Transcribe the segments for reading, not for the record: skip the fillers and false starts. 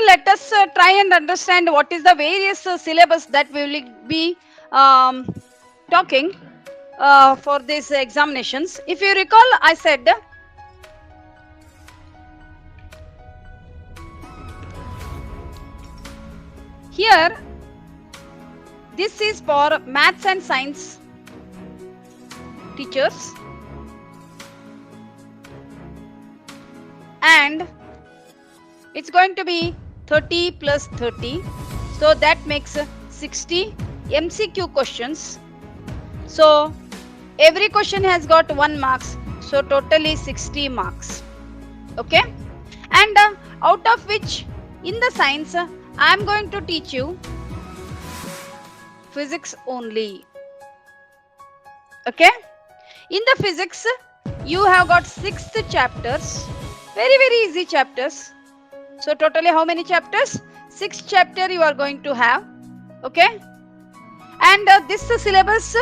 let us try and understand what is the various syllabus that we will be talking for these examinations. If you recall, I said here this is for maths and science teachers, and it's going to be 30 plus 30, so that makes 60 MCQ questions. So every question has got 1 marks, so totally 60 marks. Okay, and out of which in the science I am going to teach you physics only. Okay, in the physics you have got 6 chapters, very easy chapters. So totally how many chapters? 6 chapter you are going to have. Okay, and this syllabus,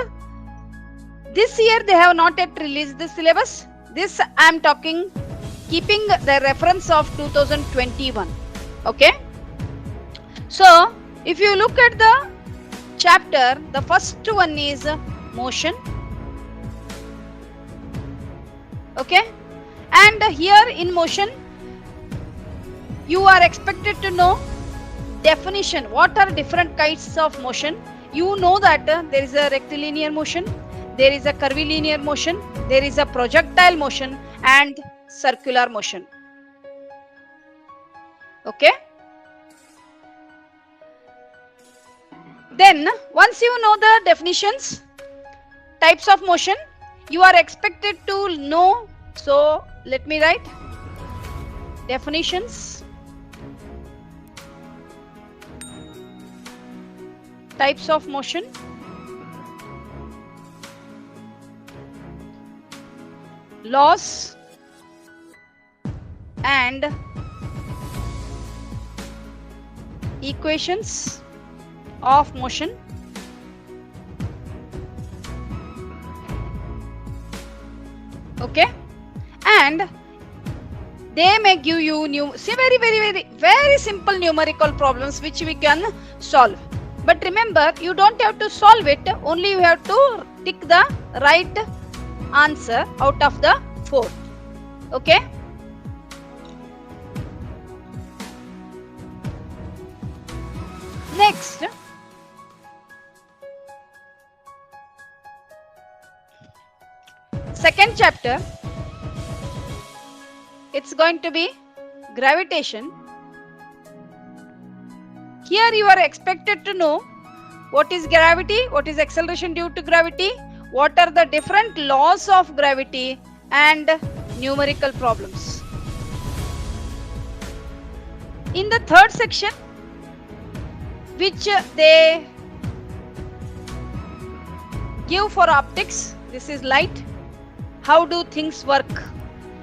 this year they have not yet released the syllabus. This I am talking keeping the reference of 2021. Okay, so if you look at the chapter, the first one is motion. Okay, and here in motion you are expected to know definition. What are different kinds of motion? You know that there is a rectilinear motion, there is a curvilinear motion, there is a projectile motion and circular motion. Okay, then once you know the definitions, types of motion, you are expected to know. So let me write definitions, types of motion, laws and equations of motion. Okay, and they may give you very simple numerical problems which we can solve. But remember, you don't have to solve it, only you have to tick the right answer out of the 4. Okay, next second chapter, it's going to be gravitation. Here you are expected to know what is gravity, what is acceleration due to gravity, what are the different laws of gravity and numerical problems. In the third section, which they give for optics, this is light, how do things work?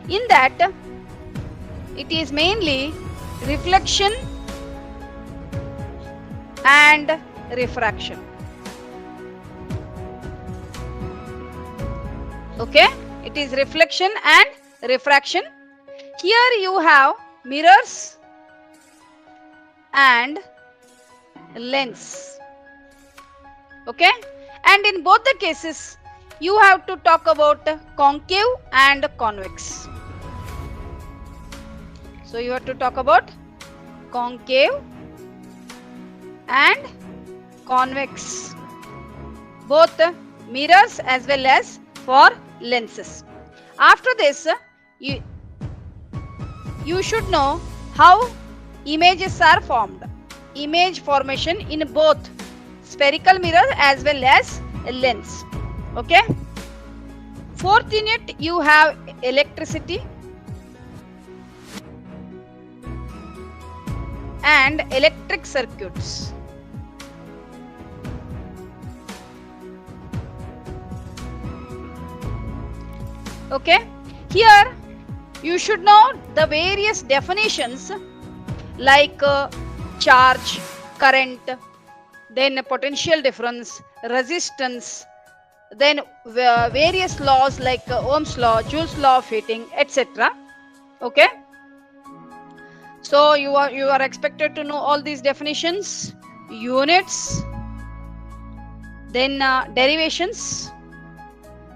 In that, it is mainly reflection and refraction. Okay, it is reflection and refraction. Here you have mirrors and lens. Okay, and in both the cases you have to talk about concave and convex. So you have to talk about concave and convex, both mirrors as well as for lenses. After this, you should know how images are formed. Image formation in both spherical mirror as well as lens. Okay. Fourth unit, you have electricity and electric circuits. Okay, here you should know the various definitions like charge, current, then potential difference, resistance, then various laws like Ohm's law, Joule's law of heating, etc. Okay, So you are expected to know all these definitions, units, then derivations.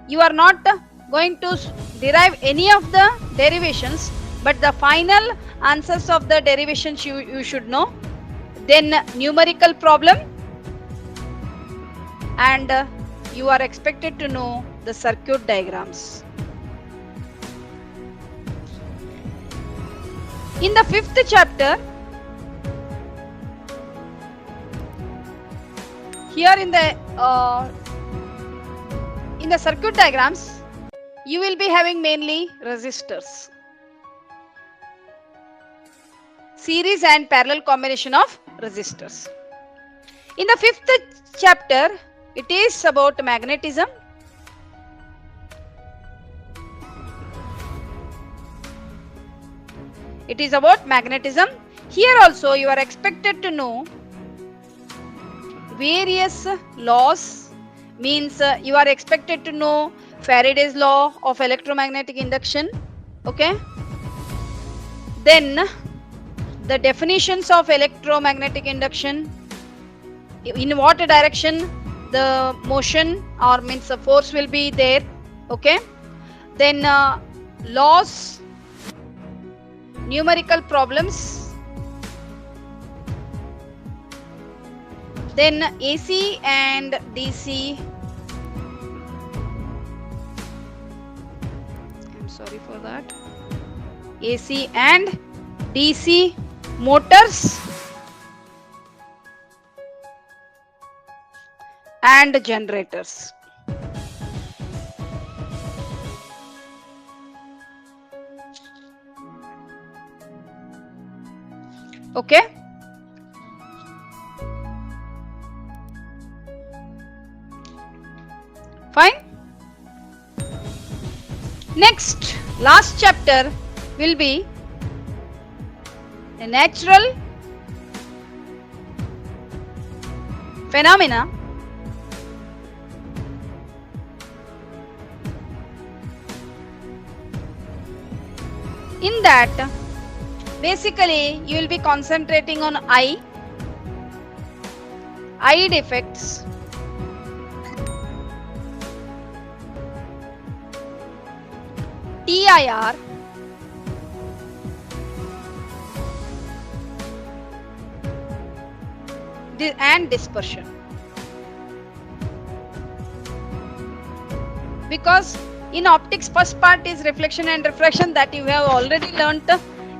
You are not going to derive any of the derivations, but the final answers of the derivations you should know. Then numerical problem, and you are expected to know the circuit diagrams. In the 5th chapter, here in the circuit diagrams, you will be having mainly resistors, series and parallel combination of resistors. In the 5th chapter, it is about magnetism. It is about magnetism. Here also you are expected to know various laws, means you are expected to know Faraday's law of electromagnetic induction. Okay. Then the definitions of electromagnetic induction, in what direction the motion or means the force will be there. Okay. Then laws, numerical problems, then AC and DC. I'm sorry for that. AC and DC motors and generators. Okay. Fine. Next, last chapter will be a natural phenomena in that basically you will be concentrating on I defects, TIR, and dispersion. Because in optics, first part is reflection and refraction, that you have already learnt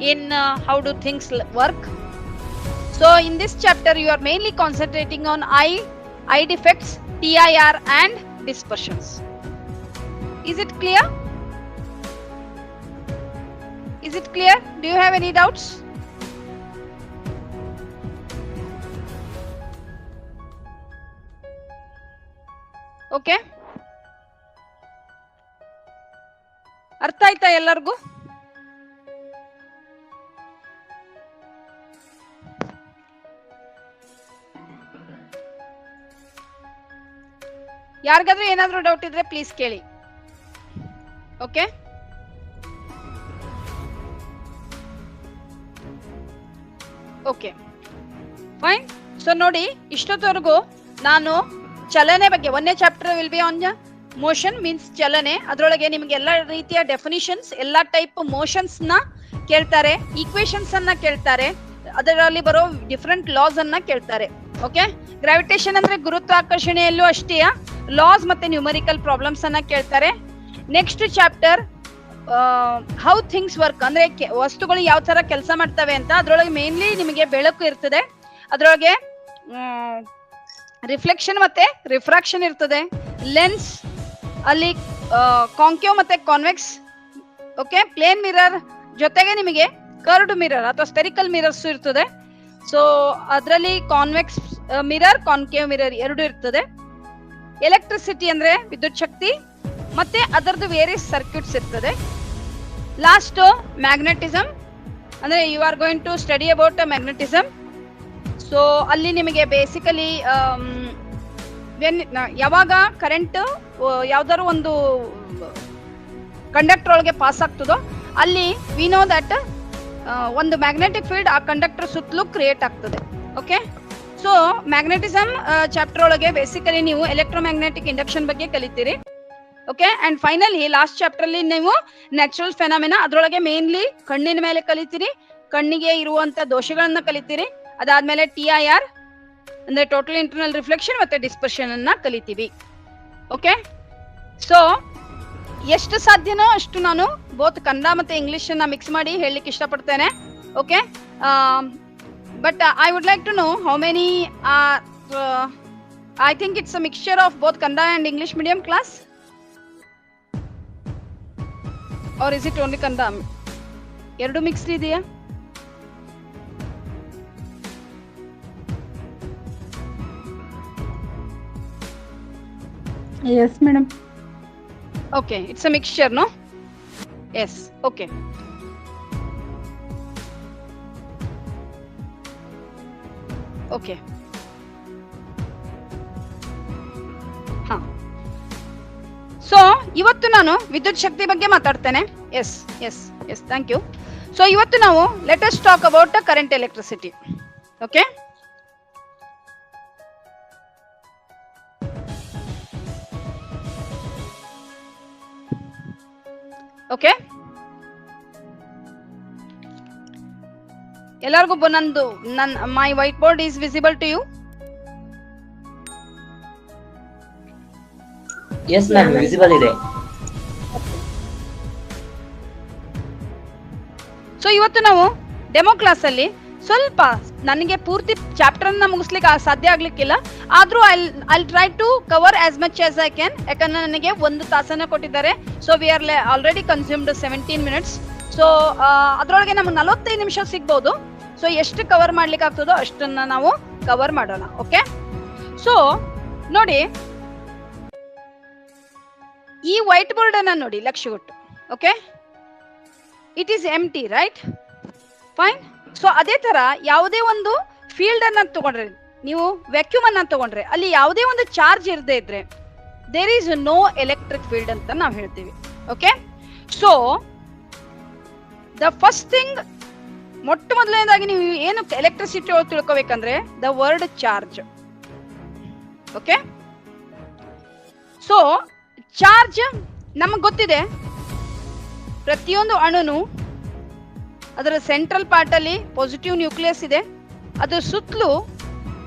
in how do things work. So in this chapter you are mainly concentrating on I defects, TIR and dispersions. Is it clear? Is it clear? Do you have any doubts? Okay. ಅರ್ಥ ಆಯ್ತಾ ಎಲ್ಲರಿಗೂ? ಯಾರಿಗಾದ್ರೂ ಏನಾದ್ರೂ doubt ಇದ್ರೆ please ಕೇಳಿ. Okay. Okay fine. So ನೋಡಿ, ಇಷ್ಟೊತ್ತವರೆಗೂ ನಾನು ಚಲನೆ ಬಗ್ಗೆ, ಒಂದನೇ chapter will be on motion means ಚಲನೆ. ಅದರೊಳಗೆ ನಿಮಗೆ ಎಲ್ಲ ರೀತಿಯ ಡೆಫಿನಿಷನ್ಸ್, ಎಲ್ಲ ಟೈಪ್ ಮೋಷನ್ಸ್ ನ ಕೇಳ್ತಾರೆ, ಈಕ್ವೇಶನ್ಸ್ ಅನ್ನ ಕೇಳ್ತಾರೆ, ಅದರಲ್ಲಿ ಬರೋ ಡಿಫ್ರೆಂಟ್ ಲಾಸ್ ಅನ್ನ ಕೇಳ್ತಾರೆ. ಓಕೆ. ಗ್ರಾವಿಟೇಷನ್ ಅಂದ್ರೆ ಗುರುತ್ವಾಕರ್ಷಣೆಯಲ್ಲೂ ಅಷ್ಟೇ ಲಾಸ್ ಮತ್ತೆ ನ್ಯೂಮರಿಕಲ್ ಪ್ರಾಬ್ಲಮ್ಸ್ ಅನ್ನ ಕೇಳ್ತಾರೆ. Next chapter how things work, ಅಂದ್ರೆ ವಸ್ತುಗಳು ಯಾವ ತರ ಕೆಲಸ ಮಾಡ್ತವೆ ಅಂತ. ಅದ್ರೊಳಗೆ ಮೇನ್ಲಿ ನಿಮಗೆ ಬೆಳಕು ಇರ್ತದೆ, ಅದ್ರೊಳಗೆ ರಿಫ್ಲೆಕ್ಷನ್ ಮತ್ತೆ ರಿಫ್ರಾಕ್ಷನ್ ಇರ್ತದೆ, ಲೆನ್ಸ್ ಅಲ್ಲಿ ಕಾಂಕೇವ್ ಮತ್ತೆ ಕಾನ್ವೆಕ್ಸ್. ಓಕೆ. ಪ್ಲೇನ್ ಮಿರರ್ ಜೊತೆಗೆ ನಿಮಗೆ ಕರ್ವ್ಡ್ ಮಿರರ್ ಅಥವಾ ಸ್ಪೆರಿಕಲ್ ಮಿರರ್ಸ್ ಇರ್ತದೆ. ಸೊ ಅದರಲ್ಲಿ ಕಾನ್ವೆಕ್ಸ್ ಮಿರರ್, ಕಾನ್ಕೇವ್ ಮಿರರ್ ಎರಡು ಇರ್ತದೆ. ಎಲೆಕ್ಟ್ರಿಸಿಟಿ ಅಂದ್ರೆ ವಿದ್ಯುತ್ ಶಕ್ತಿ, ಮತ್ತೆ ಅದರದ್ದು ವೇರಿಯಸ್ ಸರ್ಕ್ಯೂಟ್ಸ್ ಇರ್ತದೆ. ಲಾಸ್ಟ್ ಮ್ಯಾಗ್ನೆಟಿಸಮ್, ಅಂದ್ರೆ you are going to study about magnetism. So ಅಲ್ಲಿ ನಿಮಗೆ ಬೇಸಿಕಲಿ ಯಾವಾಗ ಕರೆಂಟ್ ಯಾವ್ದಾದ್ರು ಒಂದು ಕಂಡಕ್ಟರ್ ಒಳಗೆ ಪಾಸ್ ಆಗ್ತದೋ ಅಲ್ಲಿ ವಿ ನೋ ದಟ್ ಒಂದು ಮ್ಯಾಗ್ನೆಟಿಕ್ ಫೀಲ್ಡ್ ಆ ಕಂಡಕ್ಟರ್ ಸುತ್ತಲೂ ಕ್ರಿಯೇಟ್ ಆಗ್ತದೆ. ಓಕೆ, ಸೊ ಮ್ಯಾಗ್ನೆಟಿಸಮ್ ಚಾಪ್ಟರ್ ಒಳಗೆ ಬೇಸಿಕಲಿ ನೀವು ಎಲೆಕ್ಟ್ರೋಮ್ಯಾಗ್ನೆಟಿಕ್ ಇಂಡಕ್ಷನ್ ಬಗ್ಗೆ ಕಲಿತೀರಿ. Okay, and finally last chapter ಅಲ್ಲಿ ನೀವು ನ್ಯಾಚುರಲ್ ಫೆನಾಮಿನಾ, ಅದರೊಳಗೆ ಮೇನ್ಲಿ ಕಣ್ಣಿನ ಮೇಲೆ ಕಲಿತೀರಿ, ಕಣ್ಣಿಗೆ ಇರುವಂತ ದೋಷಗಳನ್ನ ಕಲಿತೀರಿ. ಅದಾದ್ಮೇಲೆ TIR ಅಂದ್ರೆ ಟೋಟಲ್ ಇಂಟರ್ನಲ್ ರಿಫ್ಲೆಕ್ಷನ್ ಮತ್ತೆ ಡಿಸ್ಪರ್ಷನ್ ಅನ್ನ ಕಲಿತೀವಿ. ಓಕೆ, ಸೊ ಎಷ್ಟು ಸಾಧ್ಯನೋ ಅಷ್ಟು ನಾನು ಬೋತ್ ಕನ್ನಡ ಮತ್ತೆ ಇಂಗ್ಲಿಷ್ ಅನ್ನ ಮಿಕ್ಸ್ ಮಾಡಿ ಹೇಳಲಿಕ್ಕೆ ಇಷ್ಟಪಡ್ತೇನೆ. Okay, but I would like to know how many I think it's a mixture of both Kannada and English medium class, or is it only kannada? ಎರಡು ಮಿಕ್ಸ್ಡ್ ಇದೆಯಾ? Yes, madam. Okay, it's a mixture, no? Yes, okay. Okay. ಹಾ, so ಇವತ್ತು ನಾನು ವಿದ್ಯುತ್ ಶಕ್ತಿ ಬಗ್ಗೆ ಮಾತಾಡ್ತೇನೆ. Yes yes yes, thank you. So ಇವತ್ತು ನಾವು let us talk about current electricity. Okay, okay, ಎಲ್ಲರಿಗೂ my white board is visible to you? Yes ma'am, visible ಇದೆ. ಸೊ ಇವತ್ತು ನಾವು ಡೆಮೋ ಕ್ಲಾಸ್ ಅಲ್ಲಿ ಸ್ವಲ್ಪ, ನನಗೆ ಪೂರ್ತಿ ಚಾಪ್ಟರ್ ಅನ್ನ ಮುಗಿಸ್ಲಿಕ್ಕೆ ಸಾಧ್ಯ ಆಗ್ಲಿಕ್ಕಿಲ್ಲ, ಆದ್ರೂ I try to cover as much as I can. ಯಾಕಂದ್ರೆ ನನಗೆ 1 ತಾಸನ್ನ ಕೊಟ್ಟಿದ್ದಾರೆ. So we are already consumed 17 minutes. So ಅದ್ರೊಳಗೆ ನಮ್ಗೆ 45 ನಿಮಿಷ ಸಿಗ್ಬೋದು. ಸೊ ಎಷ್ಟು ಕವರ್ ಮಾಡ್ಲಿಕ್ಕೆ ಆಗ್ತದೋ ಅಷ್ಟನ್ನ ನಾವು ಕವರ್ ಮಾಡೋಣ. ಓಕೆ, ಸೊ ನೋಡಿ, ಈ ವೈಟ್ ಬೋರ್ಡ್ ಅನ್ನ ನೋಡಿ ಲಕ್ಷ್ಯ ಕೊಟ್ಟು. Okay, it is empty, right? Fine. So ಅದೇ ತರ ಯಾವುದೇ ಒಂದು ಫೀಲ್ಡ್ ಅನ್ನ ತಗೊಂಡ್ರೆ, ನೀವು ವ್ಯಾಕ್ಯೂಮ್ ಅನ್ನ ತಗೊಂಡ್ರೆ, ಅಲ್ಲಿ ಯಾವುದೇ ಒಂದು ಚಾರ್ಜ್ ಇರದೇ ಇದ್ರೆ there is no electric field ಅಂತ ನಾವು ಹೇಳ್ತೀವಿ. Okay, so the first thing, ಮೊಟ್ಟ ಮೊದಲನೇದಾಗಿ ನೀವು ಏನು ಎಲೆಕ್ಟ್ರಿಸಿಟಿ ತಿಳ್ಕೊಬೇಕಂದ್ರೆ the word charge. Okay, so charge ನಮಗೆ ಗೊತ್ತಿದೆ, ಪ್ರತಿಯೊಂದು ಅಣುನು ಅದರ ಸೆಂಟ್ರಲ್ ಪಾರ್ಟ್ ಅಲ್ಲಿ ಪಾಸಿಟಿವ್ ನ್ಯೂಕ್ಲಿಯಸ್ ಇದೆ, ಅದರ ಸುತ್ತಲೂ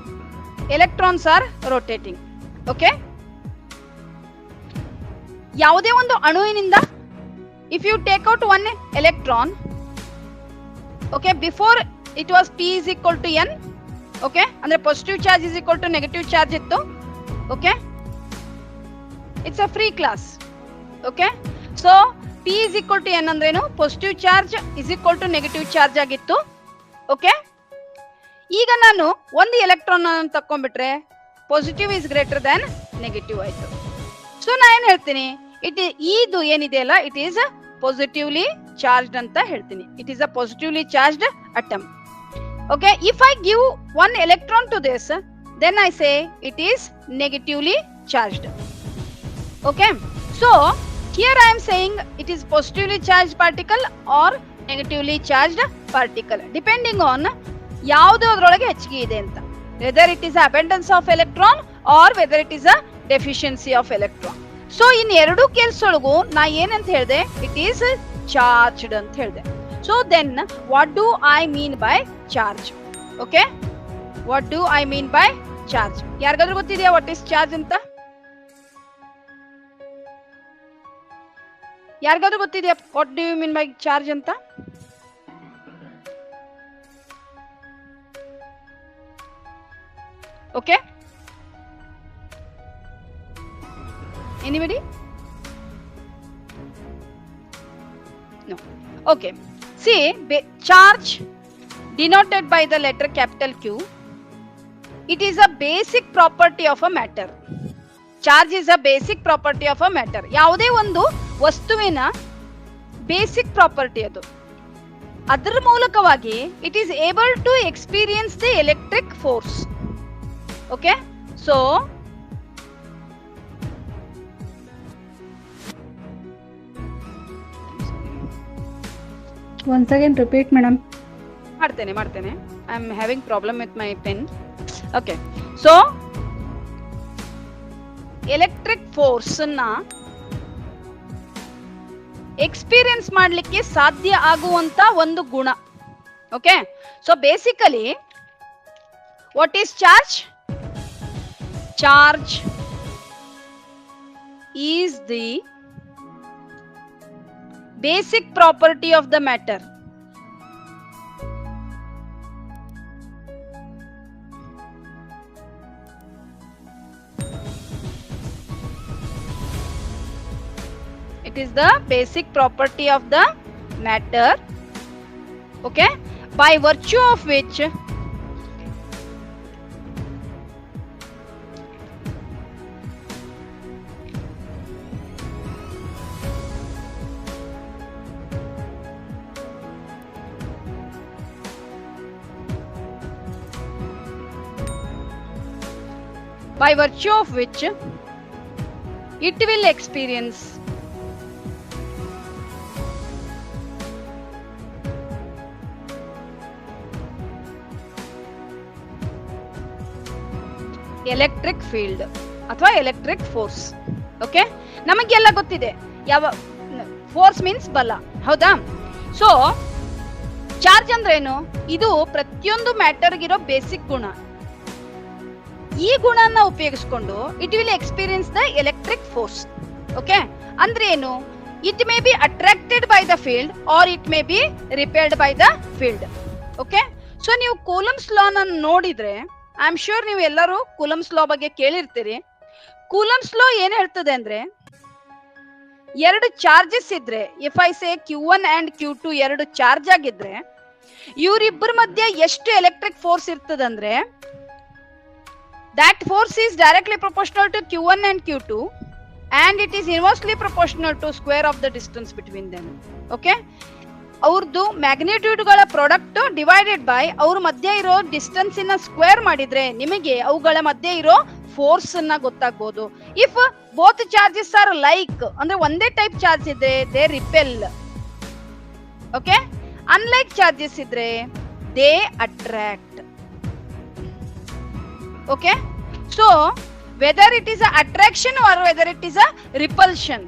ಎಲೆಕ್ಟ್ರಾನ್ಸ್ ಆರ್ ರೊಟೇಟಿಂಗ್. ಓಕೆ, ಯಾವುದೇ ಒಂದು ಅಣುವಿನಿಂದ if you take out 1 electron, okay, before it was P is equal to N. Okay, ಅಂದ್ರೆ positive charge is equal to negative charge ಇತ್ತು. Okay, it's a free class. Okay, so P is equal to N ಅಂದ್ರೇನು? Positive charge is equal to negative charge ಆಗಿತ್ತು. Okay, ಈಗ ನಾನು ಒಂದು electron ಅನ್ನು ತಕೊಂಡ್ಬಿಟ್ರೆ positive is greater than negative ಆಯ್ತು. So ನಾ ಏನ್ ಹೇಳ್ತೀನಿ, ಇದು ಏನಿದೆ ಅಲ್ಲ, ಇಟ್ ಈಸ್ ಪಾಸಿಟಿವ್ಲಿ ಚಾರ್ಜ್ಡ್ ಅಂತ ಹೇಳ್ತೀನಿ. It is a positively charged atom. Okay, if I give 1 electron to this, then I say it is negatively charged. Okay, so here I am saying it is positively charged particle or negatively charged particle depending on ಯಾವುದು ಅದರೊಳಗೆ ಹೆಚ್ಚಿಗೆ ಇದೆ ಅಂತ, whether it is abundance of electron or whether it is a deficiency of electron. So in ಎರಡು case ಒಳಗೂ ನಾ ಏನಂತ ಹೇಳಿದೆ, ಇಟ್ ಈಸ್ ಚಾರ್ಜ್ಡ್ ಅಂತ ಹೇಳಿದೆ. So then what do I mean by charge? Okay, what do I mean by charge? ಯಾರಿಗಾದ್ರೂ ಗೊತ್ತಿದೆಯಾ what is charge ಅಂತ? ಯಾರಿಗಾದ್ರೂ ಗೊತ್ತಿದೆಯಾ what do you mean by charge ಅಂತ? Okay, anybody? No. Okay, see, charge denoted by the letter capital Q, it is a basic property of a matter. Charge is a basic property of a matter. ಯಾವುದೇ ಒಂದು ವಸ್ತುವಿನ basic property ಅದು. ಅದರ ಮೂಲಕವಾಗಿ it is able to experience the electric force. Okay, so once again repeat, madam. ಮಾಡ್ತೇನೆ. I am having problem with my pen. Okay, so electric force ಅನ್ನ experience ಮಾಡ್ಲಿಕ್ಕೆ ಸಾಧ್ಯ ಆಗುವಂತ ಒಂದು ಗುಣ. Okay, so basically what is charge? Charge is the basic property of the matter. It is the basic property of the matter, okay, by virtue of which it will experience electric field ಅಥವಾ electric force. Okay, ನಮಗೆಲ್ಲ ಗೊತ್ತಿದೆ ಯಾವ force means ಬಲ, ಹೌದಾ? So charge ಅಂದ್ರೆ ಏನು? ಇದು ಪ್ರತಿಯೊಂದು ಮ್ಯಾಟರ್ಗಿರೋ ಬೇಸಿಕ್ ಗುಣ. ಈ ಗುಣನ ಉಪಯೋಗಿಸಿಕೊಂಡು it will experience the electric force. Okay, ಅಂದ್ರೆ ಏನು? It may be attracted by the field or it may be repelled by the field. Okay, so ನೀವು ಕೂಲಮ್ಸ್ ಲಾ ನ ನೋಡಿದ್ರೆ ಐ ಆಮ್ ಶ್ಯೂರ್ ನೀವು ಎಲ್ಲರೂ ಕೂಲಮ್ಸ್ ಲಾ ಬಗ್ಗೆ ಕೇಳಿರ್ತೀರಿ. ಕೂಲಮ್ಸ್ ಲಾ ಏನ್ ಹೇಳ್ತದೆ ಅಂದ್ರೆ, ಎರಡು ಚಾರ್ಜಸ್ ಇದ್ರೆ, if I say Q1 and Q2 ಎರಡು ಚಾರ್ಜ್ ಆಗಿದ್ರೆ ಇವರಿಬ್ಬರ ಮಧ್ಯೆ ಎಷ್ಟು ಎಲೆಕ್ಟ್ರಿಕ್ ಫೋರ್ಸ್ ಇರ್ತದಂದ್ರೆ that force is directly proportional to Q1 and Q2 and it is inversely proportional to square of the distance between them. Okay, ಅವ್ರದ್ದು magnitude ಗಳ product divided by ಅವ್ರ ಮಧ್ಯೆ ಇರೋ ಡಿಸ್ಟೆನ್ಸ್ ಇನ್ನ ಸ್ಕ್ವೇರ್ ಮಾಡಿದ್ರೆ ನಿಮಗೆ ಅವುಗಳ ಮಧ್ಯೆ ಇರೋ ಫೋರ್ಸ್ ಅನ್ನ ಗೊತ್ತಾಗಬಹುದು. If both charges are like ಅಂದ್ರೆ ಒಂದೇ ಟೈಪ್ ಚಾರ್ಜ್ ಇದ್ರೆ they repel. Okay, unlike charges ಇದ್ರೆ they attract. Okay, so whether it is a attraction or whether it is a repulsion,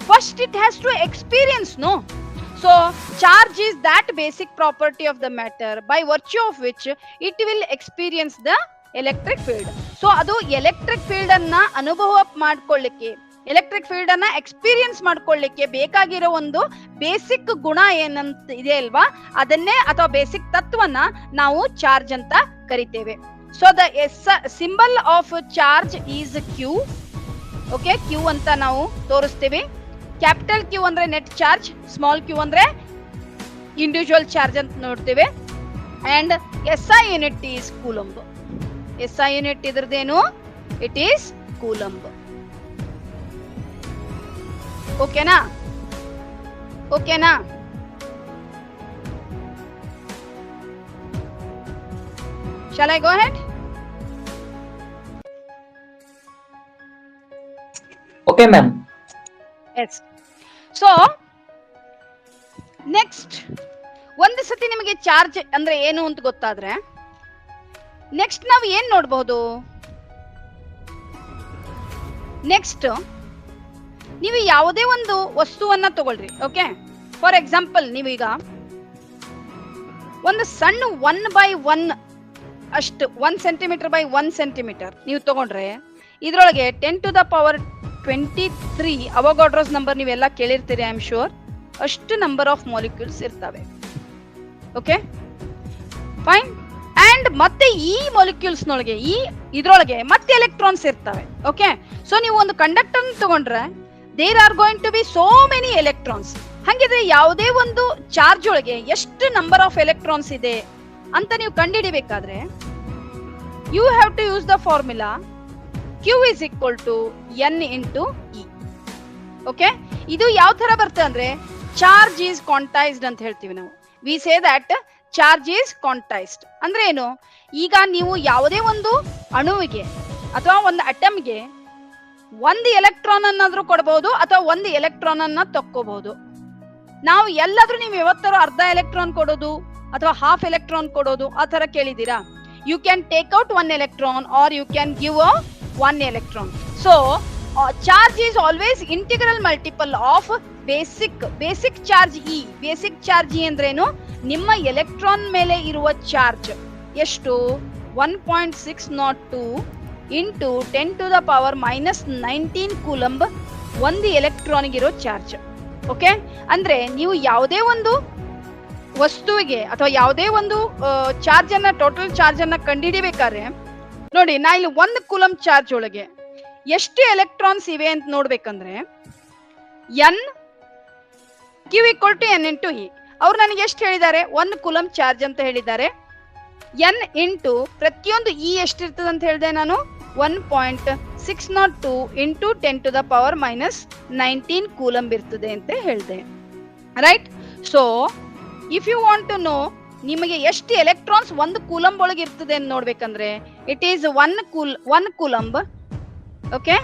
first it has to experience, no? So charge is that basic property of the matter by virtue of which it will experience the electric field. So adu electric field anna ಅನುಭವ ಮಾಡ್ಕೊಳ್ಳಿಕ್ಕೆ, electric field ಅನ್ನ experience ಮಾಡ್ಕೊಳ್ಳಿಕ್ಕೆ ಬೇಕಾಗಿರೋ ಒಂದು basic ಗುಣ ಏನಂತ ಇದೆ ಅಲ್ವಾ, ಅದನ್ನೇ ಅಥವಾ ಬೇಸಿಕ್ ತತ್ವನ ನಾವು ಚಾರ್ಜ್ ಅಂತ ಕರಿತೇವೆ. So the symbol of charge is Q. Okay, Q ಅಂತ ನಾವು ತೋರಿಸ್ತೀವಿ. ಕ್ಯಾಪಿಟಲ್ Q ಅಂದ್ರೆ ನೆಟ್ ಚಾರ್ಜ್, ಸ್ಮಾಲ್ q ಅಂದ್ರೆ ಇಂಡಿವಿಜುವಲ್ ಚಾರ್ಜ್ ಅಂತ ನೋಡ್ತೀವಿ. And SI unit is coulomb. SI unit ಇದ್ರದ್ದೇನು? It is coulomb. ಓಕೆನಾ? ಓಕೆನಾ? Shall I go ahead? Okay, ma'am. Yes. So, next, ಒಂದು ಸತಿ ನಿಮಗೆ ಚಾರ್ಜ್ ಅಂದ್ರೆ ಏನು ಅಂತ ಗೊತ್ತಾದ್ರೆ ನೆಕ್ಸ್ಟ್ ನಾವು ಏನ್ ನೋಡಬಹುದು? ನೆಕ್ಸ್ಟ್ ನೀವು ಯಾವುದೇ ಒಂದು ವಸ್ತುವನ್ನ ತಗೊಳ್ರಿ. ಓಕೆ, ಫಾರ್ ಎಕ್ಸಾಂಪಲ್ ನೀವೀಗ ಒಂದು ಸಣ್ಣ 1/1 ಅಷ್ಟು 1 ಸೆಂಟಿಮೀಟರ್ ಬೈ 1 ಸೆಂಟಿಮೀಟರ್ ನೀವು ತಗೊಂಡ್ರೆ ಇದ್ರೊಳಗೆ 10⁻23 ಅವಗಾಡ್ರೋಸ್ ನಂಬರ್ ನೀವೆಲ್ಲ ಕೇಳಿರ್ತೀರಿ, ಐ ಆಮ್ ಶೂರ್. ಅಷ್ಟು ನಂಬರ್ ಆಫ್ ಮಾಲಿಕ್ಯೂಲ್ಸ್ ಇರ್ತವೆ. Okay, fine. ಅಂಡ್ ಮತ್ತೆ ಈ ಮಾಲಿಕ್ಯೂಲ್ಸ್ ನೊಳಗೆ ಇದ್ರೊಳಗೆ ಮತ್ತೆ ಎಲೆಕ್ಟ್ರಾನ್ಸ್ ಇರ್ತವೆ. ಓಕೆ, ಸೊ ನೀವು ಒಂದು ಕಂಡಕ್ಟರ್ ತಗೊಂಡ್ರೆ there are going to be so many electrons. ಹಾಗಿದ್ರೆ ಯಾವುದೇ ಒಂದು ಚಾರ್ಜ್ ಒಳಗೆ ಎಷ್ಟು ನಂಬರ್ ಆಫ್ ಎಲೆಕ್ಟ್ರಾನ್ಸ್ ಇದೆ ಅಂತ ನೀವು ಕಂಡುಹಿಡಿಬೇಕಾದ್ರೆ you have to use the formula Q is equal to N into E. Okay, ಇದು ಯಾವ ತರ ಬರ್ತದೆ ಅಂದ್ರೆ ಚಾರ್ಜ್ ಈಸ್ ಕ್ವಾಂಟೈಸ್ಡ್ ಅಂತ ಹೇಳ್ತೀವಿ ನಾವು. We say that charge is quantised ಅಂದ್ರೆ ಏನು? ಈಗ ನೀವು ಯಾವುದೇ ಒಂದು ಅಣುವಿಗೆ ಅಥವಾ ಒಂದು ಅಟಮ್ಗೆ ಒಂದು ಎಲೆಕ್ಟ್ರಾನ್ ಅನ್ನಾದ್ರೂ ಕೊಡಬಹುದು ಅಥವಾ ಒಂದು ಎಲೆಕ್ಟ್ರಾನ್ ಅನ್ನ ತಕ್ಕೋಬಹುದು. ನಾವು ಎಲ್ಲಾದ್ರೂ ನೀವು ಯಾವತ್ತಾರು ಅರ್ಧ ಎಲೆಕ್ಟ್ರಾನ್ ಕೊಡೋದು ಅಥವಾ ಹಾಫ್ ಎಲೆಕ್ಟ್ರಾನ್ ಕೊಡೋದು ಆ ತರ ಕೇಳಿದ್ದೀರಾ? You can take out 1 electron or you can give a 1 electron. So charge is always integral multiple of basic charge E. Basic charge E ಅಂದ್ರೇನು? ನಿಮ್ಮ ಎಲೆಕ್ಟ್ರಾನ್ ಮೇಲೆ ಇರುವ ಚಾರ್ಜ್ ಎಷ್ಟು? 1.602 into 10 to the power minus 19 coulomb ಒಂದು ಎಲೆಕ್ಟ್ರಾನ್ಗೆ ಇರೋ charge. Okay, ಅಂದ್ರೆ ನೀವು ಯಾವುದೇ ಒಂದು ವಸ್ತುವಿಗೆ ಅಥವಾ ಯಾವುದೇ ಒಂದು ಚಾರ್ಜ್ ಅನ್ನ, ಟೋಟಲ್ ಚಾರ್ಜ್ ಅನ್ನ ಕಂಡುಹಿಡಿಬೇಕಾದ್ರೆ ನೋಡಿ, ನಾ ಇಲ್ಲಿ 1 ಕೂಲಂಬ್ ಚಾರ್ಜ್ ಒಳಗೆ ಎಷ್ಟು ಎಲೆಕ್ಟ್ರಾನ್ಸ್ ಇವೆ ಅಂತ ನೋಡ್ಬೇಕಂದ್ರೆ n q equal to n into e. ಅವ್ರು ನನಗೆ ಎಷ್ಟು ಹೇಳಿದ್ದಾರೆ? 1 ಕೂಲಂಬ್ ಚಾರ್ಜ್ ಅಂತ ಹೇಳಿದ್ದಾರೆ. n ಇಂಟು ಪ್ರತಿಯೊಂದು e ಎಷ್ಟಿರ್ತದೆ ಅಂತ ಹೇಳಿದೆ ನಾನು? 1.602 into 10 to the power minus 19 coulomb ಇರ್ತದೆ ಅಂತ ಹೇಳಿದೆ. Right? So if you want to know ನಿಮಗೆ ಎಷ್ಟು ಎಲೆಕ್ಟ್ರಾನ್ಸ್ 1 ಕೂಲಂಬ್ ಒಳಗೆ ಇರ್ತದೆ ಅಂತ ನೋಡ್ಬೇಕಂದ್ರೆ it is 1 coulomb, okay,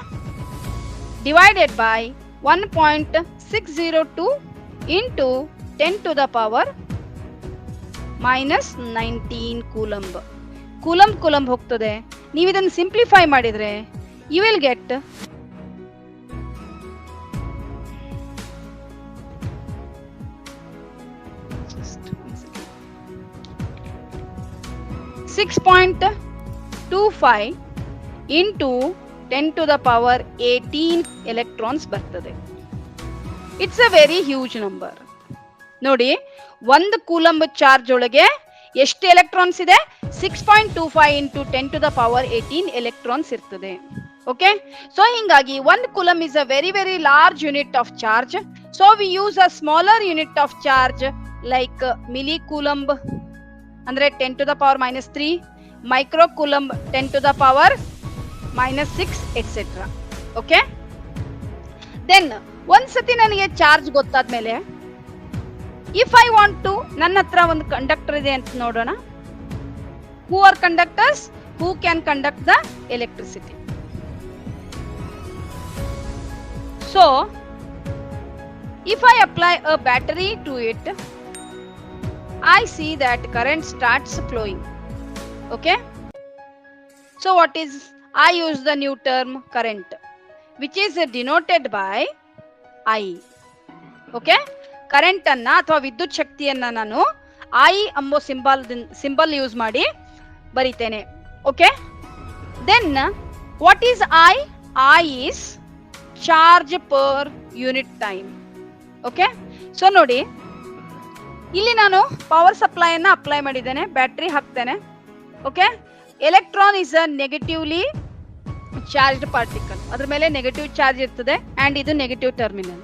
divided by 1.602 into 10 to the power minus 19 coulomb. Coulomb ಹೋಗ್ತದೆ. ನೀವು ಇದನ್ನು ಸಿಂಪ್ಲಿಫೈ ಮಾಡಿದ್ರೆ you will get 6.25 into 10 to the power 18 electrons ಬರ್ತದೆ. It's a very huge number. ನೋಡಿ, 1 ಕೂಲಂಬ್ ಚಾರ್ಜ್ ಒಳಗೆ ಎಷ್ಟು ಎಲೆಕ್ಟ್ರಾನ್ಸ್ ಇದೆ? 6.25 into 10 to the power 18 electrons ಇರ್ತದೆ. ಓಕೆ, ಸೊ ಹಿಂಗಾಗಿ 1 coulomb is a very very large unit of charge. So we use a smaller unit of charge like milli coulomb ಅಂದ್ರೆ 10 to the power minus 3, micro coulomb 10 to the power minus 6, et cetera. Okay, then ಒಂದ್ಸತಿ ನನಗೆ charge ಗೊತ್ತಾದ್ಮೇಲೆ if I want to, ನನ್ನ ಹತ್ರ ಒಂದು conductor ಇದೆ ಅಂತ ನೋಡೋಣ. Who are conductors? Who can conduct the electricity. So if I apply a battery to it, I see that current starts flowing. Okay, so what is, I use the new term current which is denoted by I. Okay, current anna ಅಥವಾ ವಿದ್ಯುತ್ ಶಕ್ತಿಯನ್ನ ನಾನು I ಎಂಬ symbol use ಮಾಡಿ ಬರಿತೇನೆ. Okay, then what is I? I is charge per unit time. Okay, so ನೋಡಿ, ಇಲ್ಲಿ ನಾನು ಪವರ್ ಸಪ್ಲೈ ಅನ್ನ ಅಪ್ಲೈ ಮಾಡಿದ್ದೇನೆ, ಬ್ಯಾಟರಿ ಹಾಕ್ತೇನೆ. Okay, electron is a negatively charged particle, ಅದ್ರ ಮೇಲೆ ನೆಗೆಟಿವ್ ಚಾರ್ಜ್ ಇರ್ತದೆ ಅಂಡ್ ಇದು ನೆಗೆಟಿವ್ ಟರ್ಮಿನಲ್.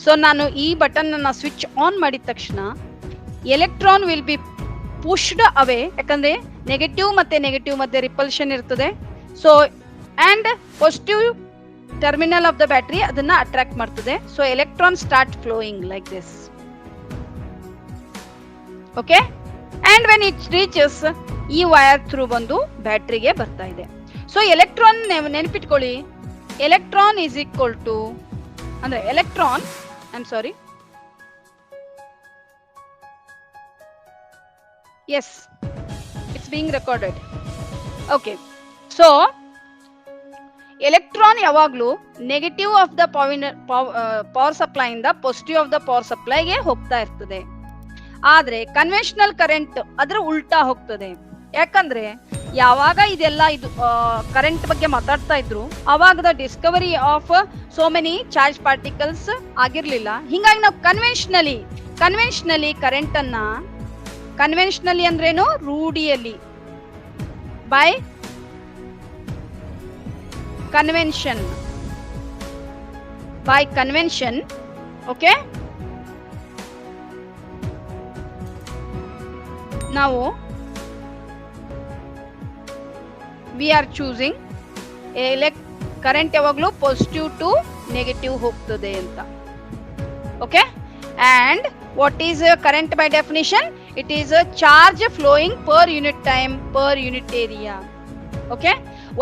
ಸೊ ನಾನು ಈ ಬಟನ್ ಅನ್ನ ಸ್ವಿಚ್ ಆನ್ ಮಾಡಿದ ತಕ್ಷಣ ಎಲೆಕ್ಟ್ರಾನ್ ವಿಲ್ ಬಿ ಪುಶ್ಡ್ ಅವೇ, ಯಾಕಂದ್ರೆ ನೆಗೆಟಿವ್ ಮತ್ತೆ ನೆಗೆಟಿವ್ ಮಧ್ಯೆ ರಿಪಲ್ಷನ್ ಇರ್ತದೆ. So and positive terminal of the battery ಅದನ್ನ ಅಟ್ರಾಕ್ಟ್ ಮಾಡ್ತದೆ. So electron start flowing like this. Okay, and when it reaches, ಈ ವೈರ್ ಥ್ರೂ ಬಂದು ಬ್ಯಾಟ್ರಿಗೆ ಬರ್ತಾ ಇದೆ. ಸೊ ಎಲೆಕ್ಟ್ರಾನ್ ನೆನಪಿಟ್ಕೊಳ್ಳಿ, ಎಲೆಕ್ಟ್ರಾನ್ ಈಸ್ ಈಕ್ವಲ್ ಟು, ಅಂದ್ರೆ electron, I am sorry, yes, it's being recorded. Okay, so electron ಯಾವಾಗ್ಲೂ negative of the power supply ಇಂದ positive of the power ಸಪ್ಲೈಗೆ ಹೋಗ್ತಾ ಇರ್ತದೆ. ಆದ್ರೆ ಕನ್ವೆನ್ಷನಲ್ ಕರೆಂಟ್ ಅದ್ರ ಉಲ್ಟಾ ಹೋಗ್ತದೆ. ಯಾಕಂದ್ರೆ ಯಾವಾಗ ಇದೆಲ್ಲ ಇದು ಕರೆಂಟ್ ಬಗ್ಗೆ ಮಾತಾಡ್ತಾ ಇದ್ರು ಅವಾಗ the discovery of so many charge particles ಆಗಿರ್ಲಿಲ್ಲ. ಹಿಂಗಾಗಿ ನಾವು ಕನ್ವೆನ್ಷನಲಿ ಕರೆಂಟ್ ಅನ್ನ, ಕನ್ವೆನ್ಷನಲಿ ಅಂದ್ರೇನು, ರೂಢಿಯಲ್ಲಿ, ಬೈ ಕನ್ವೆನ್ಷನ್, ಓಕೆ, ನಾವು ವಿ ಆರ್ ಚೂಸಿಂಗ್ ಕರೆಂಟ್ ಯಾವಾಗ್ಲೂ ಪಾಸಿಟಿವ್ ಟು ನೆಗೆಟಿವ್ ಹೋಗ್ತದೆ ಅಂತ. Okay, and what is current by definition? It is a charge flowing per unit time per unit area. Okay,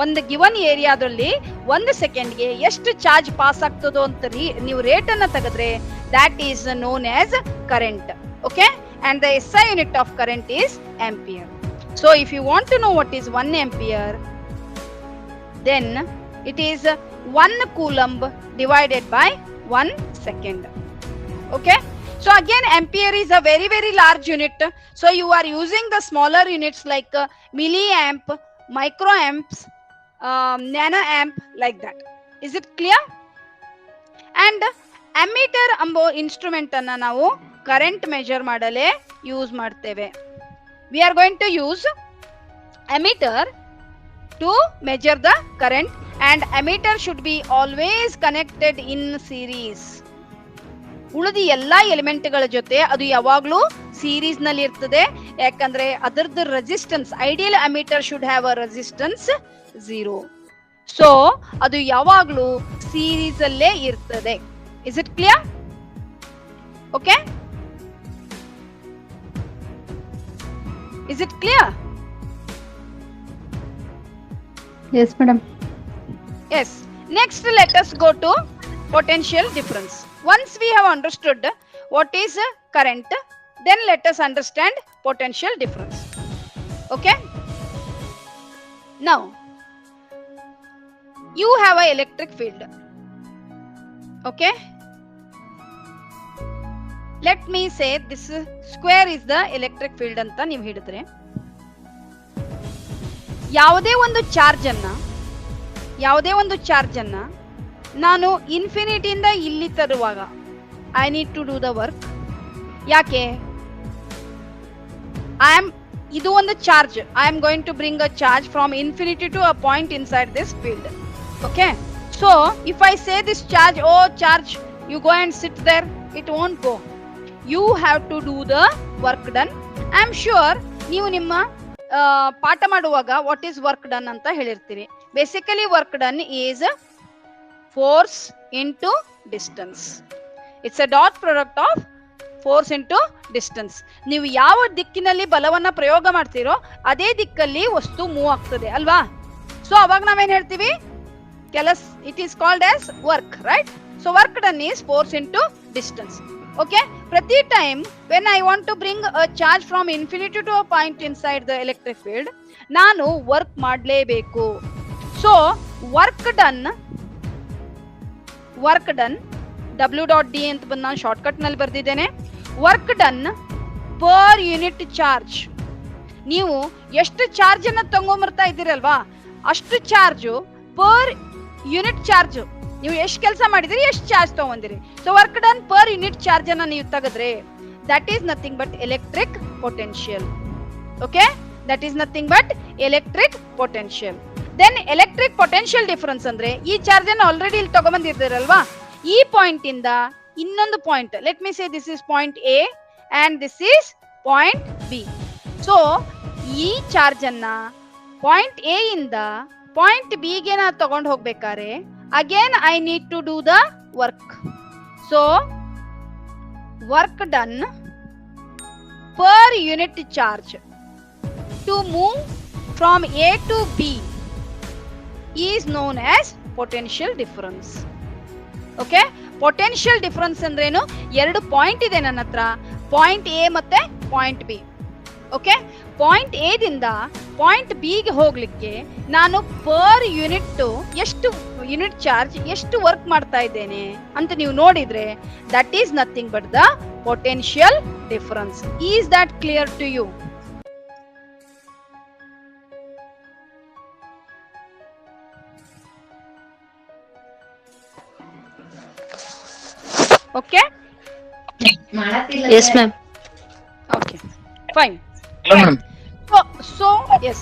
ಒಂದು given ಏರಿಯಾದಲ್ಲಿ 1 ಸೆಕೆಂಡ್ಗೆ ಎಷ್ಟು charge pass ಆಗ್ತದೋ ಅಂತ ನೀವು rate ಅನ್ನ ತೆಗೆದ್ರೆ that is known as current. Okay, and the SI unit of current is ampere. So if you want to know what is 1 ampere, then it is 1 coulomb divided by 1 second. Okay, so again ampere is a very large unit, so you are using the smaller units like milliamp, microamps, nanoamp, like that. Is it clear? And ammeter ಅಂಬೋ instrument ಅನ್ನ ನಾವು current measure ಮಾಡಲೇ use ಮಾಡ್ತೇವೆ. We are going to use ammeter to measure the current, and ammeter should be always connected in series. ಉಳಿದ ಎಲ್ಲಾ ಎಲಿಮೆಂಟ್ಗಳ ಜೊತೆ ಅದು ಯಾವಾಗಲೂ ಸೀರೀಸ್ ನಲ್ಲಿ ಇರ್ತದೆ, ಯಾಕಂದ್ರೆ ಅದರದ್ದು resistance, ideal ammeter should have a resistance 0. So ಅದು ಯಾವಾಗಲೂ ಸೀರೀಸ್ ಅಲ್ಲೇ ಇರ್ತದೆ. Is it clear? Okay, is it clear? Yes, madam. Yes. Next, let us go to potential difference. Once we have understood what is current, then let us understand potential difference. Okay? Now, you have an electric field. Okay? Let me say this square is the electric field ಅಂತ ನೀವು ಹಿಡಿದ್ರೆ, ಯಾವುದೇ ಒಂದು charge ಅನ್ನ ನಾನು ಇನ್ಫಿನಿಟಿಯಿಂದ ಇಲ್ಲಿ ತರುವಾಗ I need to do the work. ಯಾಕೆ? ಇದು ಒಂದು charge, I am going to bring a charge from infinity to a point inside this field. Okay, so if I say this charge, oh charge you go and sit there, it won't go. You have to do the work done. I am sure ನೀವು ನಿಮ್ಮ ಪಾಠ ಮಾಡುವಾಗ what is work done ಅಂತ ಹೇಳಿರ್ತೀರಿ. Basically work done is force into distance. It's a dot product of force into distance. ನೀವು ಯಾವ ದಿಕ್ಕಿನಲ್ಲಿ ಬಲವನ್ನ ಪ್ರಯೋಗ ಮಾಡ್ತೀರೋ ಅದೇ ದಿಕ್ಕಲ್ಲಿ ವಸ್ತು ಮೂವ್ ಆಗ್ತದೆ ಅಲ್ವಾ? ಸೊ ಅವಾಗ ನಾವೇನ್ ಹೇಳ್ತೀವಿ? It is called as work, right? So work done is force into distance. Okay, ಪ್ರತಿ time when I want to bring a charge from infinity to a point inside the electric field, ನಾನು work ಮಾಡಲೇಬೇಕು. So work done W.D ಅಂತ ಬಂದು ನಾನು shortcut ನಲ್ಲಿ ಬರ್ದಿದ್ದೇನೆ. Work done per unit charge. ನೀವು ಎಷ್ಟು ಚಾರ್ಜ್ ಅನ್ನ ತಗೊಂಬರ್ತಾ ಇದ್ದೀರಲ್ವಾ, ಅಷ್ಟು ಚಾರ್ಜ್ ಪರ್ ಯೂನಿಟ್ ಚಾರ್ಜ್. ನೀವು ಎಷ್ಟು ಕೆಲಸ ಮಾಡಿದಿರಿ, ಎಷ್ಟು ಚಾರ್ಜ್ ತಗೊಂಡಿರಿ. So work done per unit charge ಅನ್ನ ನೀವು ತೆಗೆದ್ರೆ that is nothing but electric potential. Okay, that is nothing but electric potential. Then electric potential difference ಅಂದ್ರೆ ಈ ಚಾರ್ಜ್ ಅನ್ನು ಆಲ್ರೆಡಿ ಇಲ್ಲಿ ತಗೊಂಡ್ಬಂದಿರ್ತೀರಲ್ವಾ, ಈ ಪಾಯಿಂಟ್ ಇಂದ ಇನ್ನೊಂದು point, let me say this is point A and this is point B. So ಈ charge ಅನ್ನ point A ಇಂದ ಪಾಯಿಂಟ್ ಬಿ ಗೆ ನಾ ತಗೊಂಡು ಹೋಗ್ಬೇಕಾದ್ರೆ again I need to do the work. So work done per unit charge to move from A to B is known as potential difference. Okay, potential difference ಅಂದ್ರೇನು? ಎರಡು point ಇದೆ ನನ್ನ ಹತ್ರ, ಪಾಯಿಂಟ್ ಎ ಮತ್ತೆ point B. Okay, point A ದಿಂದ point B ಗೆ ಹೋಗ್ಲಿಕ್ಕೆ ನಾನು ಪರ್ ಯೂನಿಟ್ ಎಷ್ಟು ಯೂನಿಟ್ ಚಾರ್ಜ್ ಎಷ್ಟು ವರ್ಕ್ ಮಾಡ್ತಾ ಇದ್ದೇನೆ ಅಂತ ನೀವು ನೋಡಿದ್ರೆ that is nothing but the potential difference. Is that clear to you? Okay, Yes, ma'am. Okay, fine. Hello, madam. So yes.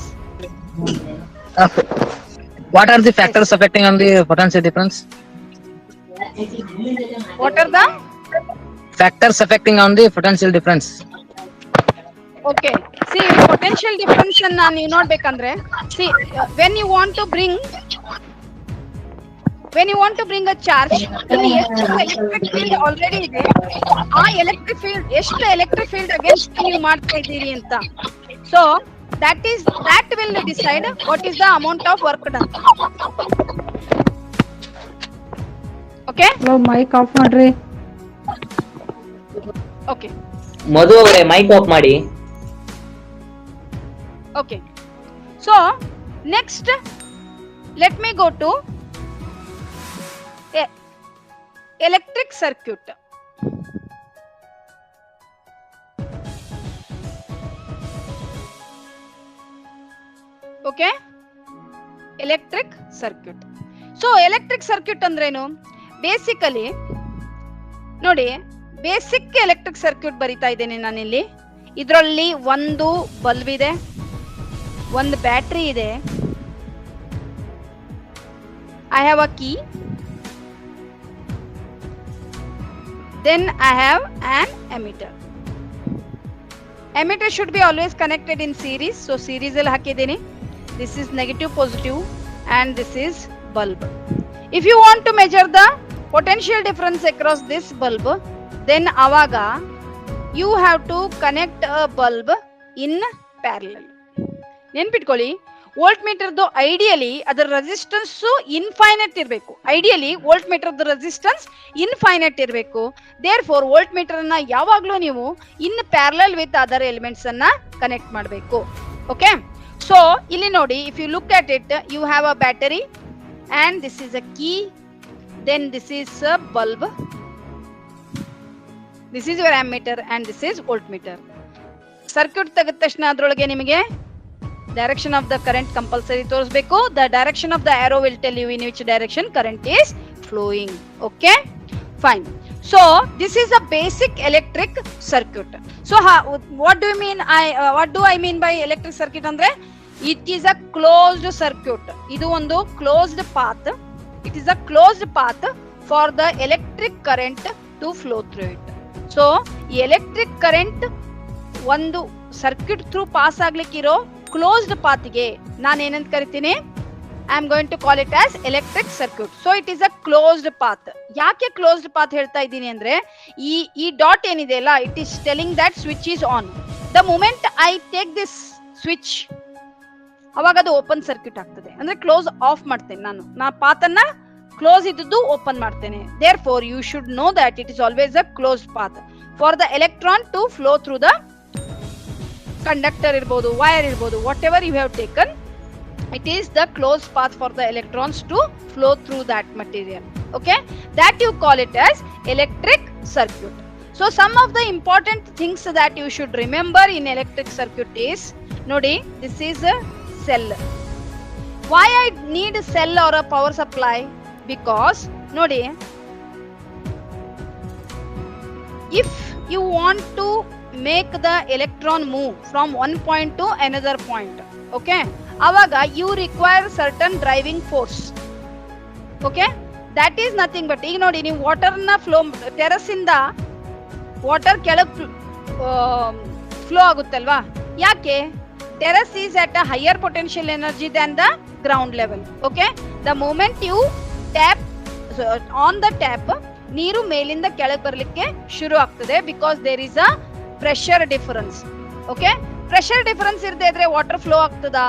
What are the factors affecting on the potential difference? What are the Factors affecting on the potential difference. Okay, see potential difference ಅನ್ನ ನೀವು ನೋಡ್ಬೇಕಂದ್ರೆ, see when you want to bring a charge, ಇಲ್ಲಿ ಎಷ್ಟು electric field already ಇದೆ, ಆ electric field ಎಷ್ಟು electric field against ನೀವು ಮಾಡ್ತಾ ಇದ್ದೀರಿ ಅಂತ. So that will decide what is the amount of work done. Okay, Hello, mic off ಮಾಡ್ರಿ. okay. ಮಧು ಅವರೇ ಮೈಕ್ ಆಫ್ ಮಾಡಿ. Okay. So next, let me go to electric circuit. Okay, electric circuit. So electric circuit ಅಂದ್ರೇನು? Basically ನೋಡಿ, basic electric circuit ಬರಿತಾ ಇದ್ದೇನೆ ನಾನಿಲ್ಲಿ. ಇದರಲ್ಲಿ ಒಂದು ಬಲ್ಬ್ ಇದೆ, ಒಂದು ಬ್ಯಾಟ್ರಿ ಇದೆ, I have a key, then I have an emitter. Emitter should be always connected in series, so series ಅಲ್ಲಿ ಹಾಕಿದ್ದೀನಿ. This is negative positive and this is bulb. If you want to measure the potential difference across this bulb, then avaga you have to connect a bulb in parallel. ನೆನ್ಪಿಟ್ಕೊಳ್ಳಿ, volt ಮೀಟರ್ದು ideally ಅದರ resistance infinite ಇರಬೇಕು. Ideally volt ಮೀಟರ್ದು resistance infinite ಇರಬೇಕು. Therefore volt meter ಅನ್ನ ಯಾವಾಗ್ಲೂ ನೀವು in parallel with other elements ಅನ್ನ ಕನೆಕ್ಟ್ ಮಾಡಬೇಕು. ಓಕೆ, ಸೊ ಇಲ್ಲಿ ನೋಡಿ, if you look at it, you have a battery and this is a key, then this is a bulb, this is your ammeter and this is voltmeter. Circuit ತೆಗೆದ ತಕ್ಷಣ ಅದರೊಳಗೆ ನಿಮಗೆ direction of the current compulsory ತೋರಿಸಬೇಕು. The direction of the arrow will tell you in which direction current is flowing. Okay, fine. So this is a basic electric circuit. So what do you mean? What do I mean by electric circuit andre? It is a closed circuit. Idu ಒಂದು closed path. It is a closed path for the electric current to flow through it. So ಈ electric current ಒಂದು circuit through pass ಆಗ್ಲಿಕ್ಕಿರೋ closed ಪಾತ್ಗೆ ನಾನು ಏನಂತ ಕರಿತೀನಿ? I am going to call it as electric circuit. So it is a closed path. ಯಾಕೆ closed path ಹೇಳ್ತಾ ಇದ್ದೀನಿ ಅಂದ್ರೆ, ಈ ಡಾಟ್ ಏನಿದೆ ಅಲ್ಲ, it is telling that switch is on. The moment I take this switch, ಅವಾಗ ಅದು open circuit ಆಗ್ತದೆ. ಅಂದ್ರೆ ಕ್ಲೋಸ್ ಆಫ್ ಮಾಡ್ತೇನೆ ನಾ ಪಾತನ್ನ ಕ್ಲೋಸ್ ಇದ್ದದ್ದು ಓಪನ್ ಮಾಡ್ತೇನೆ. Therefore you should know that it is always a closed path for the electron to flow through the conductor ಇರ್ಬೋದು, ವೈರ್ ಇರ್ಬೋದು, whatever you have taken, it is the closed path for the electrons to flow through that material. Okay, that you call it as electric circuit. So some of the important things that you should remember in electric circuit is, nodi, this is a cell. Why I need a cell or a power supply? Because nodi, if you want to make the electron move from one point to another point, okay, avaga you require certain driving force. Okay, that is nothing but, ಈಗ ನೋಡಿ, ನೀವು water ನ flow, terrace ಇಂದ water ಕೆಳಗ್ flow ಆಗುತ್ತಲ್ವಾ? ಯಾಕೆ? Terrace is at a higher potential energy than the ground level. Okay, the moment you tap on the tap, ನೀರು ಮೇಲಿಂದ ಕೆಳಗೆ ಬರ್ಲಿಕ್ಕೆ ಶುರು ಆಗ್ತದೆ. Because there is a pressure difference. Okay, pressure difference ಇರದೇ ಇದ್ರೆ ವಾಟರ್ ಫ್ಲೋ ಆಗ್ತದಾ?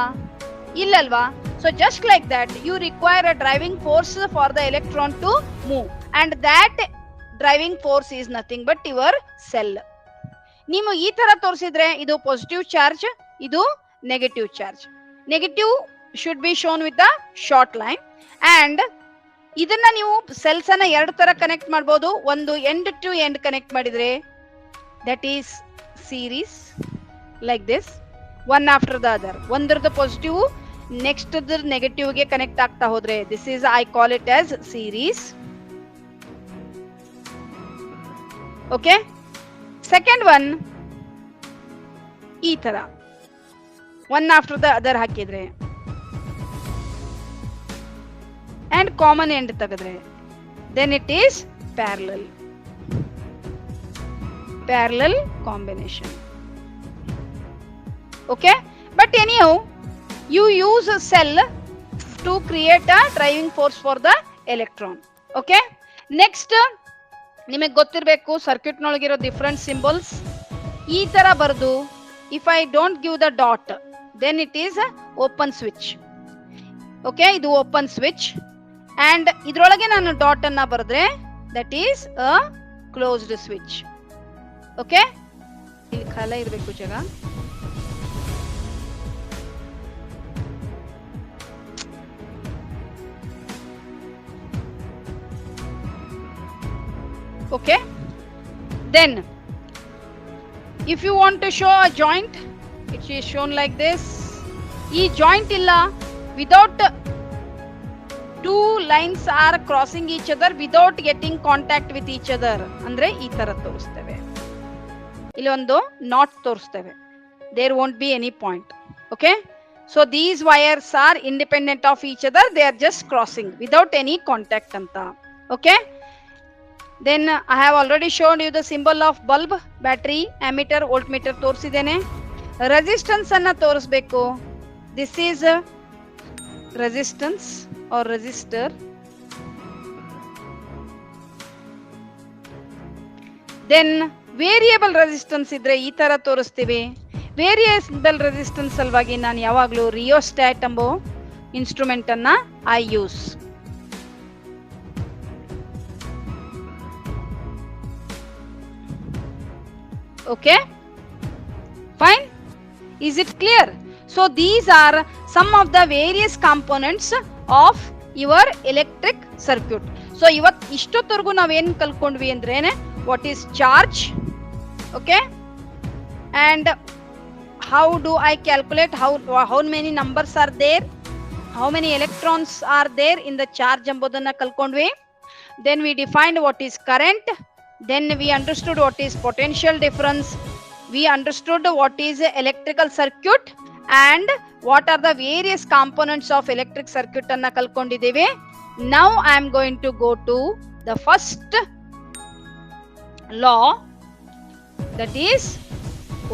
ಇಲ್ಲಲ್ವಾ? So just like that you require a driving force for the electron to move, and that driving force is nothing but your cell. ನೀವು ಈ ತರ ತೋರಿಸಿದ್ರೆ ಇದು positive charge, ಇದು negative charge. Negative should be shown with the short line, and ಇದನ್ನ ನೀವು cells ಅನ್ನ ಎರಡು ತರ ಕನೆಕ್ಟ್ ಮಾಡಬಹುದು. ಒಂದು ಎಂಡ್ ಟು ಎಂಡ್ ಕನೆಕ್ಟ್ ಮಾಡಿದ್ರೆ that is series, like this, one after the other. ಒಂದರದ ಪಾಸಿಟಿವ್ ನೆಕ್ಸ್ಟ್ ನೆಗೆಟಿವ್ ಗೆ ಕನೆಕ್ಟ್ ಆಗ್ತಾ ಹೋದ್ರೆ this is, I call it as series. Okay, second one ಈ ತರ ಒನ್ ಆಫ್ಟರ್ ದ ಅದರ್ ಹಾಕಿದ್ರೆ and common end ತೆಗೆದ್ರೆ then it is parallel combination. Okay, but anyhow you use a cell to create a driving force for the electron. Okay, next ನಿಮಗೆ ಗೊತ್ತಿರಬೇಕು circuit ನೊಳಗಿರೋ different symbols. ಈ ತರ ಬರೆದು, if I don't give the dot then it is open switch. Okay, ಇದು open switch, and ಇದ್ರೊಳಗೆ ನಾನು dot ಅನ್ನ ಬರೆದ್ರೆ that is a closed switch. Okay, ಇಲ್ಲಿ ಖಾಲಿ ಇರಬೇಕು ಜಾಗ. Okay, then if you want to show a joint, it is shown like this. E joint illa without two lines are crossing each other without getting contact with each other andre ee tara torusteve. Illi ondo knot torusteve, there won't be any point. Okay, so these wires are independent of each other, they are just crossing without any contact anta. Okay, then I have already shown you the symbol of bulb, battery, ammeter, voltmeter ತೋರಿಸಿದ್ದೇನೆ. resistance ಅನ್ನ ತೋರಿಸಬೇಕು. this is a resistance or resistor. then variable resistance ಇದ್ರೆ ಈ ತರ ತೋರಿಸ್ತೀವಿ. variable resistance ಸಲುವಾಗಿ ನಾನು ಯಾವಾಗಲೂ rheostat ಎಂಬ ಇನ್ಸ್ಟ್ರೂಮೆಂಟ್ ಅನ್ನ I use. Okay, fine, is it clear? So these are some of the various components of your electric circuit. So ಇವತ್ತು ಇಷ್ಟೊತ್ತವರೆಗೂ ನಾವೇನು ಕಲ್ತ್ಕೊಂಡ್ವಿ ಅಂದ್ರೇನೆ, what is charge, okay, and how do I calculate how many numbers are there, how many electrons are there in the charge ಎಂಬುದನ್ನ ಕಲ್ತ್ಕೊಂಡ್ವಿ. Then we defined what is current. Then we understood what is potential difference. We understood what is electrical circuit and what are the various components of electric circuit anna kalkondideve. Now I am going to go to the first law, that is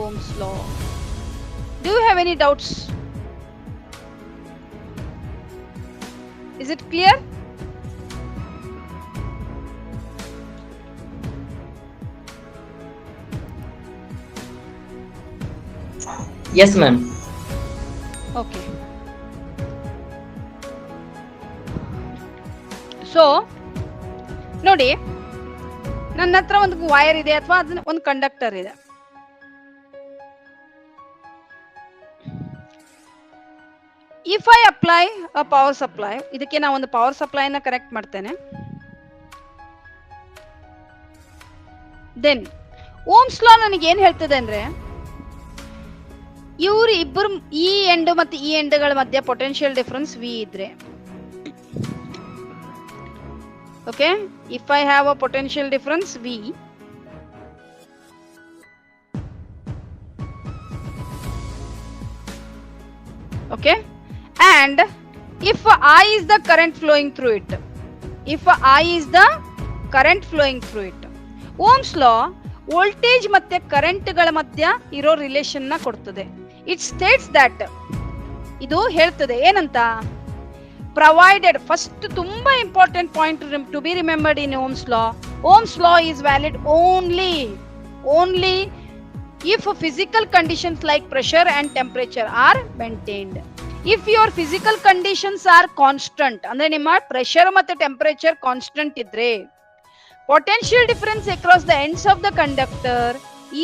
Ohm's law. Do you have any doubts? Is it clear? Yes, ma'am. Okay. So, ನೋಡಿ, ನನ್ನ ಹತ್ರ ಒಂದು wire ಇದೆ ಅಥವಾ ಅದನ್ನ ಒಂದು conductor ಇದೆ. If I apply a power supply, ಇದಕ್ಕೆ ನಾನು ಒಂದು ಪವರ್ ಸಪ್ಲೈನ ಕನೆಕ್ಟ್ ಮಾಡ್ತೇನೆ. Then ಓಮ್ಸ್ ಲಾ ನನಗೆ ಏನ್ ಹೇಳ್ತದೆ ಅಂದ್ರೆ, ಇವ್ರು ಇಬ್ಬರು ಈ ಎಂಡ್ ಮತ್ತೆ ಈ ಎಂಡ್ಗಳ ಮಧ್ಯೆ ಪೊಟೆನ್ಶಿಯಲ್ ಡಿಫರೆನ್ಸ್ V ಇದ್ರೆ, okay, if I have a potential difference V, okay, and if I is the current flowing through it, if I is the current flowing through it, Ohm's law voltage ಮತ್ತೆ current ಗಳ ಮಧ್ಯ ಇರೋ relation ನ ಕೊಡ್ತದೆ. It States that, ಇದು ಹೇಳ್ತದೆ ಏನಂತ, provided, first ತುಂಬಾ important point to be remembered in Ohm's law. Ohm's law is valid only if physical conditions like pressure and temperature are maintained. If your physical conditions are constant, ಅಂದ್ರೆ ನಿಮ್ಮ pressure ಮತ್ತೆ temperature constant ಇದ್ರೆ, potential difference across the ends of the conductor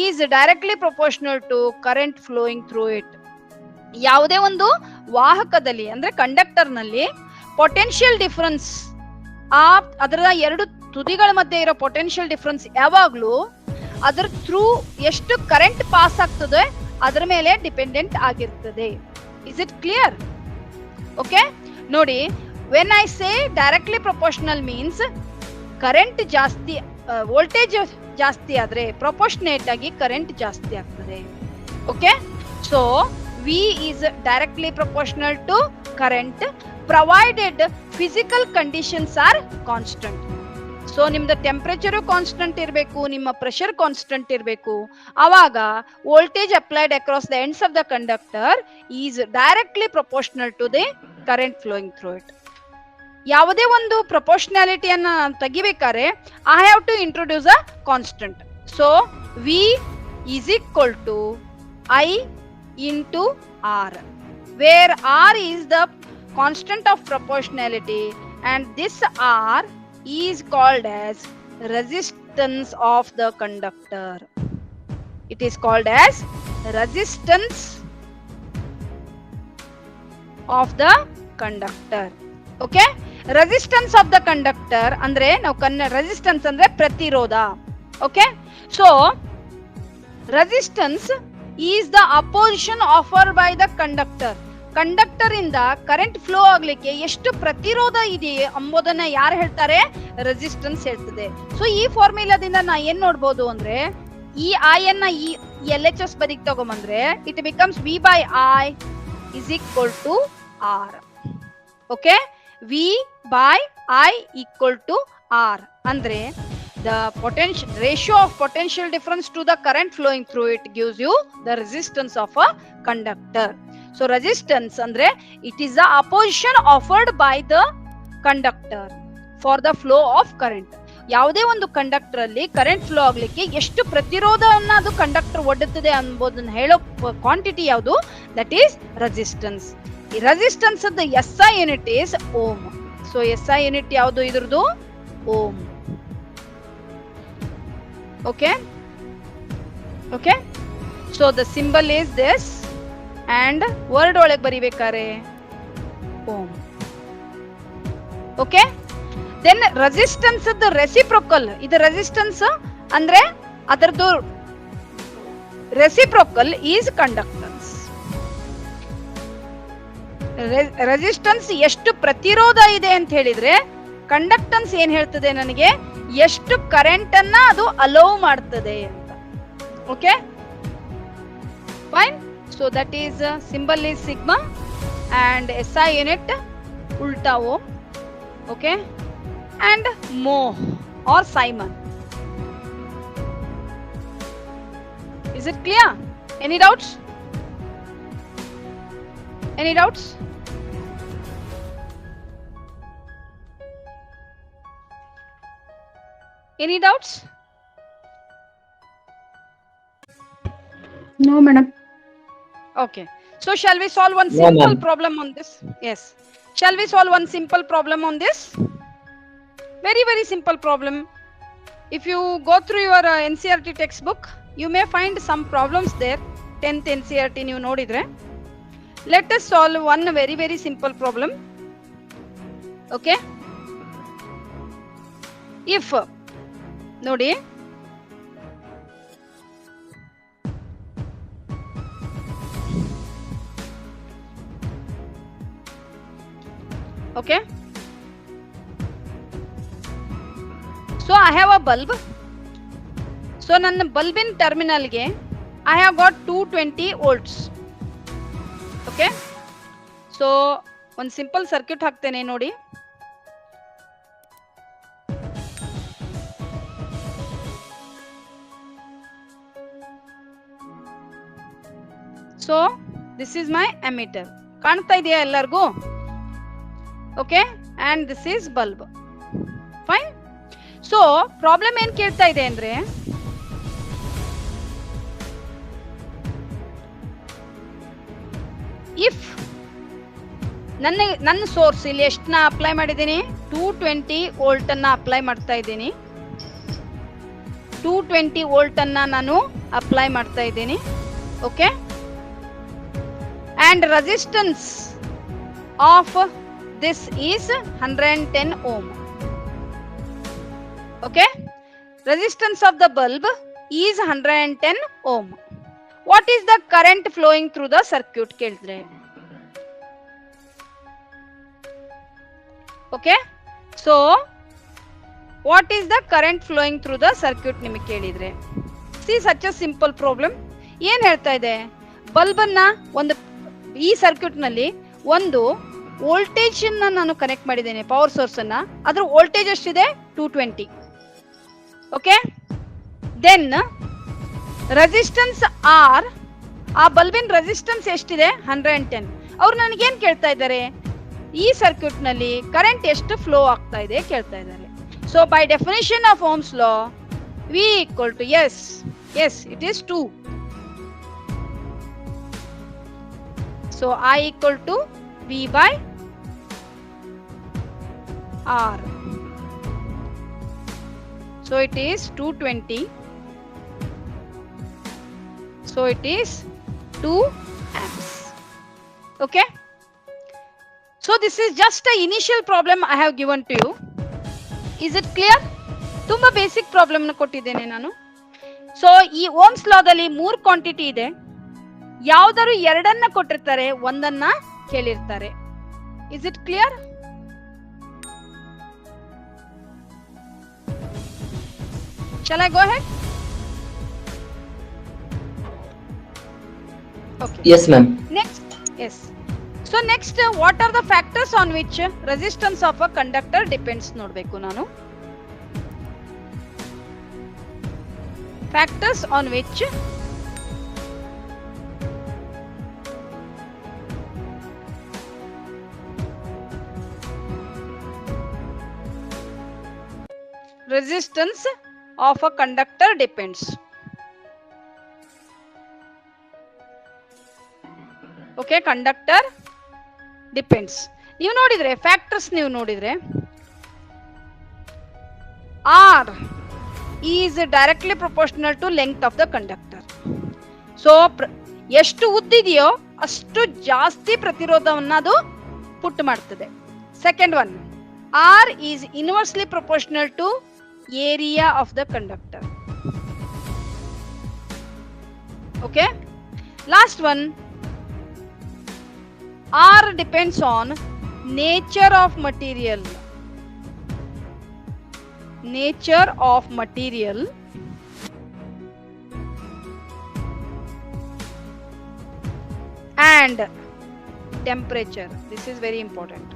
is directly proportional to current flowing through it. ಯಾವುದೇ ಒಂದು ವಾಹಕದಲ್ಲಿ ಅಂದ್ರೆ conductor ನಲ್ಲಿ potential difference, ಅದರ ಎರಡು ತುದಿಗಳ ಮಧ್ಯೆ ಇರೋ ಪೊಟೆನ್ಶಿಯಲ್ ಡಿಫರೆನ್ಸ್ ಯಾವಾಗ್ಲೂ ಅದರ ಥ್ರೂ ಎಷ್ಟು ಕರೆಂಟ್ ಪಾಸ್ ಆಗ್ತದೆ ಅದರ ಮೇಲೆ ಡಿಪೆಂಡೆಂಟ್ ಆಗಿರ್ತದೆ. Is it clear? ಓಕೆ, ನೋಡಿ, when I say directly proportional means current ಜಾಸ್ತಿ, ವೋಲ್ಟೇಜ್ ಜಾಸ್ತಿ ಆದ್ರೆ ಪ್ರೊಪೋರ್ಷನೇಟ್ ಆಗಿ ಕರೆಂಟ್ ಜಾಸ್ತಿ ಆಗ್ತದೆ. Okay, so V is directly proportional to current provided physical conditions are constant. So ನಿಮ್ದು ಟೆಂಪರೇಚರು ಕಾನ್ಸ್ಟೆಂಟ್ ಇರಬೇಕು, ನಿಮ್ಮ ಪ್ರೆಷರ್ ಕಾನ್ಸ್ಟೆಂಟ್ ಇರಬೇಕು, ಅವಾಗ voltage applied across the ends of the conductor is directly proportional to the current flowing through it. ಯಾವುದೇ ಒಂದು ಪ್ರೊಪೋರ್ಷನಾಲಿಟಿಯನ್ನ ತೆಗಿಬೇಕಾದ್ರೆ I have to introduce a constant. So V is equal to I into R, where R is the constant of proportionality and this R is called as resistance of the conductor. It is called as resistance of the conductor. Okay, resistance of the conductor ಅಂದ್ರೆ ನಾವು resistance ಅಂದ್ರೆ ಪ್ರತಿರೋಧ. Okay, so resistance is the opposition offered by the conductor. Conductor ಇಂದ current flow ಆಗ್ಲಿಕ್ಕೆ ಎಷ್ಟು ಪ್ರತಿರೋಧ ಇದೆ ಎಂಬುದನ್ನ ಯಾರು ಹೇಳ್ತಾರೆ? ರೆಸಿಸ್ಟೆನ್ಸ್ ಹೇಳ್ತದೆ. ಸೊ ಈ ಫಾರ್ಮುಲಾದಿಂದ ನಾ ಏನ್ ನೋಡ್ಬೋದು ಅಂದ್ರೆ, ಈ ಐ ಅನ್ನ ಈ LHS ಬದಿಗೆ ತಗೊಂಬಂದ್ರೆ it becomes V by I is equal to R. Okay, V by I equal to R ಅಂದ್ರೆ the potential ratio of potential difference to the current flowing through it gives you the resistance of a conductor. So resistance andre it is the opposition offered by the conductor for the flow of current. ಯಾವುದೇ ಒಂದು conductor ಅಲ್ಲಿ current flow ಆಗ್ಲಿಕ್ಕೆ ಎಷ್ಟು ಪ್ರತಿರೋಧವನ್ನ ಅದು conductor ಒಡ್ಡುತ್ತದೆ ಅನ್ನೋದನ್ನ ಹೇಳೋ quantity ಯಾವುದು? That is resistance. ಈ resistance the SI unit is ohm. So SI unit ಯಾವುದು ಇದ್ರದ್ದು? Ohm. Okay okay, so the symbol is this and word ಒಳಗೆ ಬರಿಬೇಕಾರೆ ohm. Okay, then resistance reciprocal. ಇದು ರೆಸಿಸ್ಟೆನ್ಸ್ ಅಂದ್ರೆ ಅದರದ್ದು ರೆಸಿಪ್ರೋಕಲ್ ಈಸ್ ಕಂಡಕ್ಟನ್ಸ್. ರೆಸಿಸ್ಟೆನ್ಸ್ ಎಷ್ಟು ಪ್ರತಿರೋಧ ಇದೆ ಅಂತ ಹೇಳಿದ್ರೆ, ಕಂಡಕ್ಟನ್ಸ್ ಏನ್ ಹೇಳ್ತದೆ ನನಗೆ? ಎಷ್ಟು ಕರೆಂಟ್ ಅನ್ನ ಅದು ಅಲೋ ಮಾಡ್ತದೆ ಅಂತ. Okay fine. So that is symbol is sigma and SI unit ulta ohm. Okay, and mho or Simon. Is it clear? Any doubts? Any doubts? Any doubts? No, madam. Okay, so shall we solve one simple problem on this? Yes, shall we solve one simple problem on this? Very very simple problem. If you go through your NCERT textbook, you may find some problems there. 10th NCERT ನೀವು ನೋಡಿದ್ರೆ, let us solve one very very simple problem. Okay, if ನೋಡಿ okay, so I have a bulb. So ನನ್ನ ಬಲ್ಬಿನ terminal ಗೆ I have got 220 volts. Okay, so ಒಂದು simple circuit ಹಾಕ್ತೇನೆ ನೋಡಿ. So this is my ammeter. ಕಾಣ್ತಾ ಇದೆಯಾ ಎಲ್ಲರಿಗೂ? Okay, and this is bulb. Fine. So problem ಏನ್ ಕೇಳ್ತಾ ಇದೆ ಅಂದ್ರೆ, if ನನ್ನ ಸೋರ್ಸ್ ಇಲ್ಲಿ ಎಷ್ಟನ್ನ ಅಪ್ಲೈ ಮಾಡಿದ್ದೀನಿ? 220 ವೋಲ್ಟ್ ಅನ್ನ ಅಪ್ಲೈ ಮಾಡ್ತಾ ಇದ್ದೀನಿ. 220 ವೋಲ್ಟ್ ಅನ್ನ ನಾನು ಅಪ್ಲೈ ಮಾಡ್ತಾ ಇದ್ದೀನಿ. Okay, and resistance of this is 110 ohm. Okay, resistance of the bulb is 110 ohm. What is the current flowing through the circuit ಕೇಳಿದ್ರೆ? Okay, so what is the current flowing through the circuit ನಿಮಗೆ ಕೇಳಿದ್ರೆ? See, such a simple problem. ಏನ್ ಹೇಳ್ತಾ ಇದೆ? Bulb ಅನ್ನ ಒಂದು ಈ circuit ನಲ್ಲಿ ಒಂದು ವೋಲ್ಟೇಜ್ ಅನ್ನ ನಾನು ಕನೆಕ್ಟ್ ಮಾಡಿದ್ದೇನೆ, ಪವರ್ ಸೋರ್ಸ್ ಅನ್ನ. ಅದ್ರ ವೋಲ್ಟೇಜ್ ಎಷ್ಟಿದೆ? 220. ಓಕೆ, ದೆನ್ ರೆಸಿಸ್ಟೆನ್ಸ್ ಆರ್, ಆ ಬಲ್ಬಿನ ರೆಸಿಸ್ಟೆನ್ಸ್ ಎಷ್ಟಿದೆ? 110. ಅವ್ರು ನನಗೇನ್ ಕೇಳ್ತಾ ಇದ್ದಾರೆ? ಈ ಸರ್ಕ್ಯೂಟ್ ನಲ್ಲಿ ಕರೆಂಟ್ ಎಷ್ಟು ಫ್ಲೋ ಆಗ್ತಾ ಇದೆ ಕೇಳ್ತಾ ಇದ್ದಾರೆ. So by definition of Ohm's law, V equal to S it is 2. So I equal to V by R. So it is 220 So it is 2 amps. Okay. So this is just an initial problem I have given to you. Is it clear? ತುಂಬಾ basic problem ಕೊಟ್ಟಿದ್ದೇನೆ ನಾನು. So ಈ Ohm's ಲಾದಲ್ಲಿ 3 quantity ಇದೆ. ಯಾವ್ದಾದ್ರು ಎರಡನ್ನ ಕೊಟ್ಟಿರ್ತಾರೆ, ಒಂದನ್ನ ಕೇಳಿರ್ತಾರೆ. Is it clear? Shall I go ahead? Okay. Yes, ma'am. Next, yes. So next, what are the factors on which resistance of a conductor depends? ನೋಡ್ಬೇಕು ನಾನು. Factors on which resistance of a conductor depends. Okay, conductor depends. ನೀವು ನೋಡಿದ್ರೆ factors ನೀವು ನೋಡಿದ್ರೆ R is directly proportional to length of the conductor. So ಎಷ್ಟು ಉದ್ದಿದೆಯೋ ಅಷ್ಟು ಜಾಸ್ತಿ ಪ್ರತಿರೋಧವನ್ನ ಅದು ಪುಟ್ ಮಾಡ್ತದೆ. Second one, R is inversely proportional to area of the conductor. Okay, last one, R depends on nature of material. Nature of material and temperature. This is very important.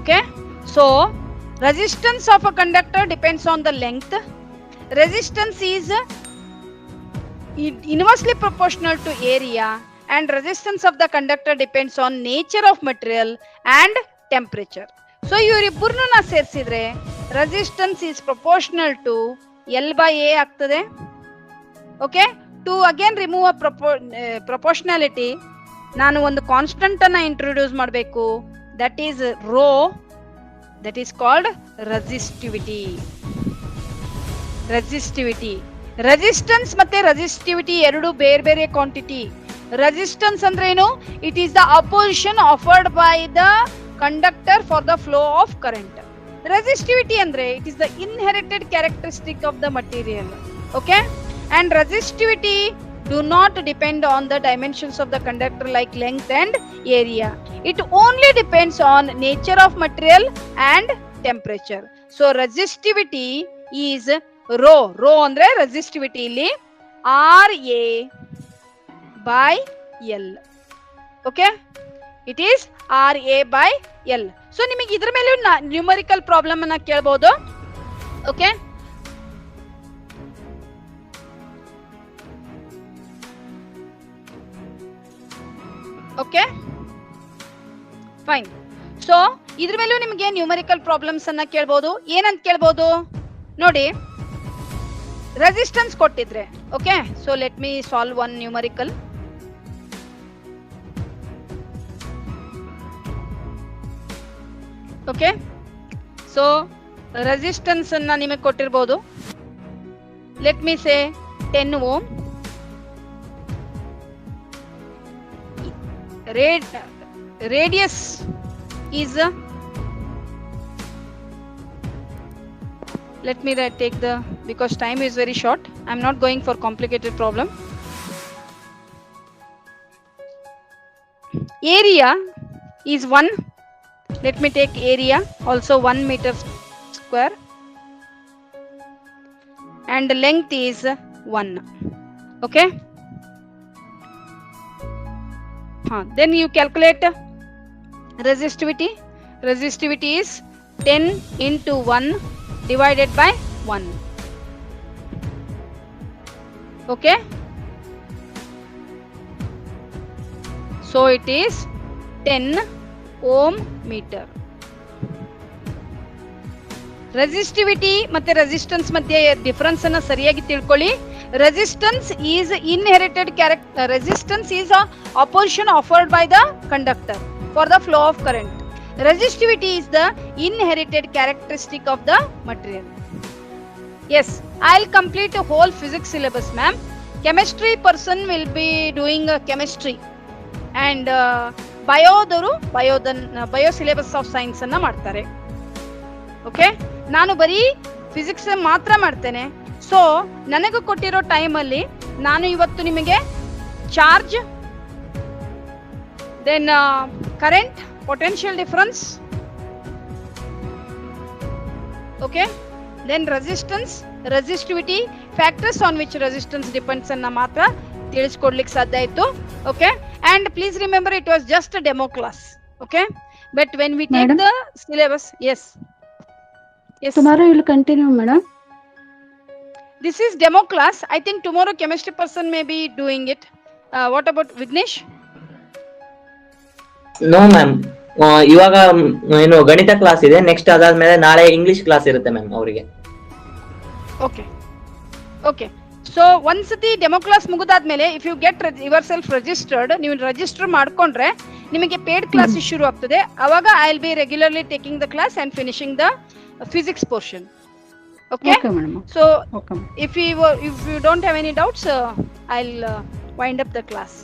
Okay, so resistance of a conductor depends on the length. Resistance is inversely proportional to area, and resistance of the conductor depends on nature of material and temperature. So ಇವರಿಬ್ಬರನ್ನ ಸೇರಿಸಿದ್ರೆ resistance is proportional to L by A ಆಗ್ತದೆ. Okay, to again remove a proportionality, ನಾನು ಒಂದು constant ಅನ್ನ introduce ಮಾಡಬೇಕು. that is rho, that is called resistivity. Resistance ಮತ್ತೆ resistivity ಎರಡು ಬೇರೆ ಬೇರೆ ಕ್ವಾಂಟಿಟಿ. resistance ಅಂದ್ರೆ ಏನು? it is the opposition offered by the conductor for the flow of current. Resistivity andre it is the inherited characteristic of the material. Okay, and resistivity do not depend on the dimensions of the conductor like length and area. It only depends on nature of material and temperature. So resistivity is rho andre resistivity ಇಲ್ಲಿ RA by L. Okay, it is RA by L. So ನಿಮಗೆ ಇದ್ರ ಮೇಲೆ numerical problem ಅನ್ನ ಕೇಳಬಹುದು. Okay, okay fine. So ಇದ್ರ ಮೇಲೂ ನಿಮಗೆ numerical problems ಅನ್ನ ಕೇಳಬಹುದು. ಏನಂತ ಕೇಳಬಹುದು ನೋಡಿ, ರೆಸಿಸ್ಟೆನ್ಸ್ ಕೊಟ್ಟಿದ್ರೆ. Okay, so let me solve one numerical. Okay, so resistance ಅನ್ನ ನಿಮಗೆ ಕೊಟ್ಟಿರಬಹುದು. Let me say 10 ohm. radius is let me take the, because time is very short, I am not going for complicated problem. Area is 1. Let me take area also 1 meter square, and the length is 1. Okay, then you calculate resistivity. Resistivity is 10 into 1 divided by 1. Okay, so it is 10 ohm meter. Resistivity ಮತ್ತೆ resistance ಮಧ್ಯೆ difference ಅನ್ನು ಸರಿಯಾಗಿ ತಿಳ್ಕೊಳ್ಳಿ. Resistance is inherited character. Resistance is a opposition offered by the conductor for the flow of current. Resistivity is the inherited characteristic of the material. Yes, I'll complete a whole physics syllabus, ma'am. chemistry person will be doing chemistry and ಬಯೋದವರು bio syllabus of science ಅನ್ನ ಮಾಡ್ತಾರೆ. Okay, ನಾನು ಬರೀ physics ಮಾತ್ರ ಮಾಡ್ತೇನೆ. So ನನಗೆ ಕೊಟ್ಟಿರೋ time ಅಲ್ಲಿ ನಾನು ಇವತ್ತು ನಿಮಗೆ charge, then current, potential difference, okay, then resistance, resistivity, factors on which resistance depends ಅನ್ನ ಮಾತ್ರ ತಿಳಿಸ್ಕೊಡ್ಲಿಕ್ಕೆ ಸಾಧ್ಯ ಆಯ್ತು. Okay, and please remember it was just a demo class. Okay, but when we take Madam? the syllabus, yes, Tomorrow you will continue, madam. This is demo class. I think tomorrow chemistry person may be doing it. What about Vignesh? No ma'am, ಇವಾಗ ಏನು ಗಣಿತ class ಇದೆ. Next ಅದಾದ್ಮೇಲೆ ನಾಳೆ English class ಇರುತ್ತೆ ma'am ಅವರಿಗೆ. Okay, okay. So ಒಂದ್ಸತಿ demo class ಮುಗಿದಾದ್ಮೇಲೆ if you get yourself registered, ನೀವು ರಿಜಿಸ್ಟರ್ ಮಾಡ್ಕೊಂಡ್ರೆ ನಿಮಗೆ ಪೇಡ್ ಕ್ಲಾಸ್ ಶುರು ಆಗ್ತದೆ. ಅವಾಗ I will be regularly taking the class and finishing the physics portion. Okay, so if you don't have any doubts I will wind up the class.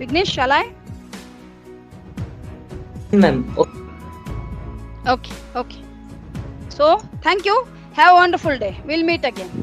Vignesh, shall I? Ma'am, okay, okay. So thank you. Have a wonderful day. Will meet again.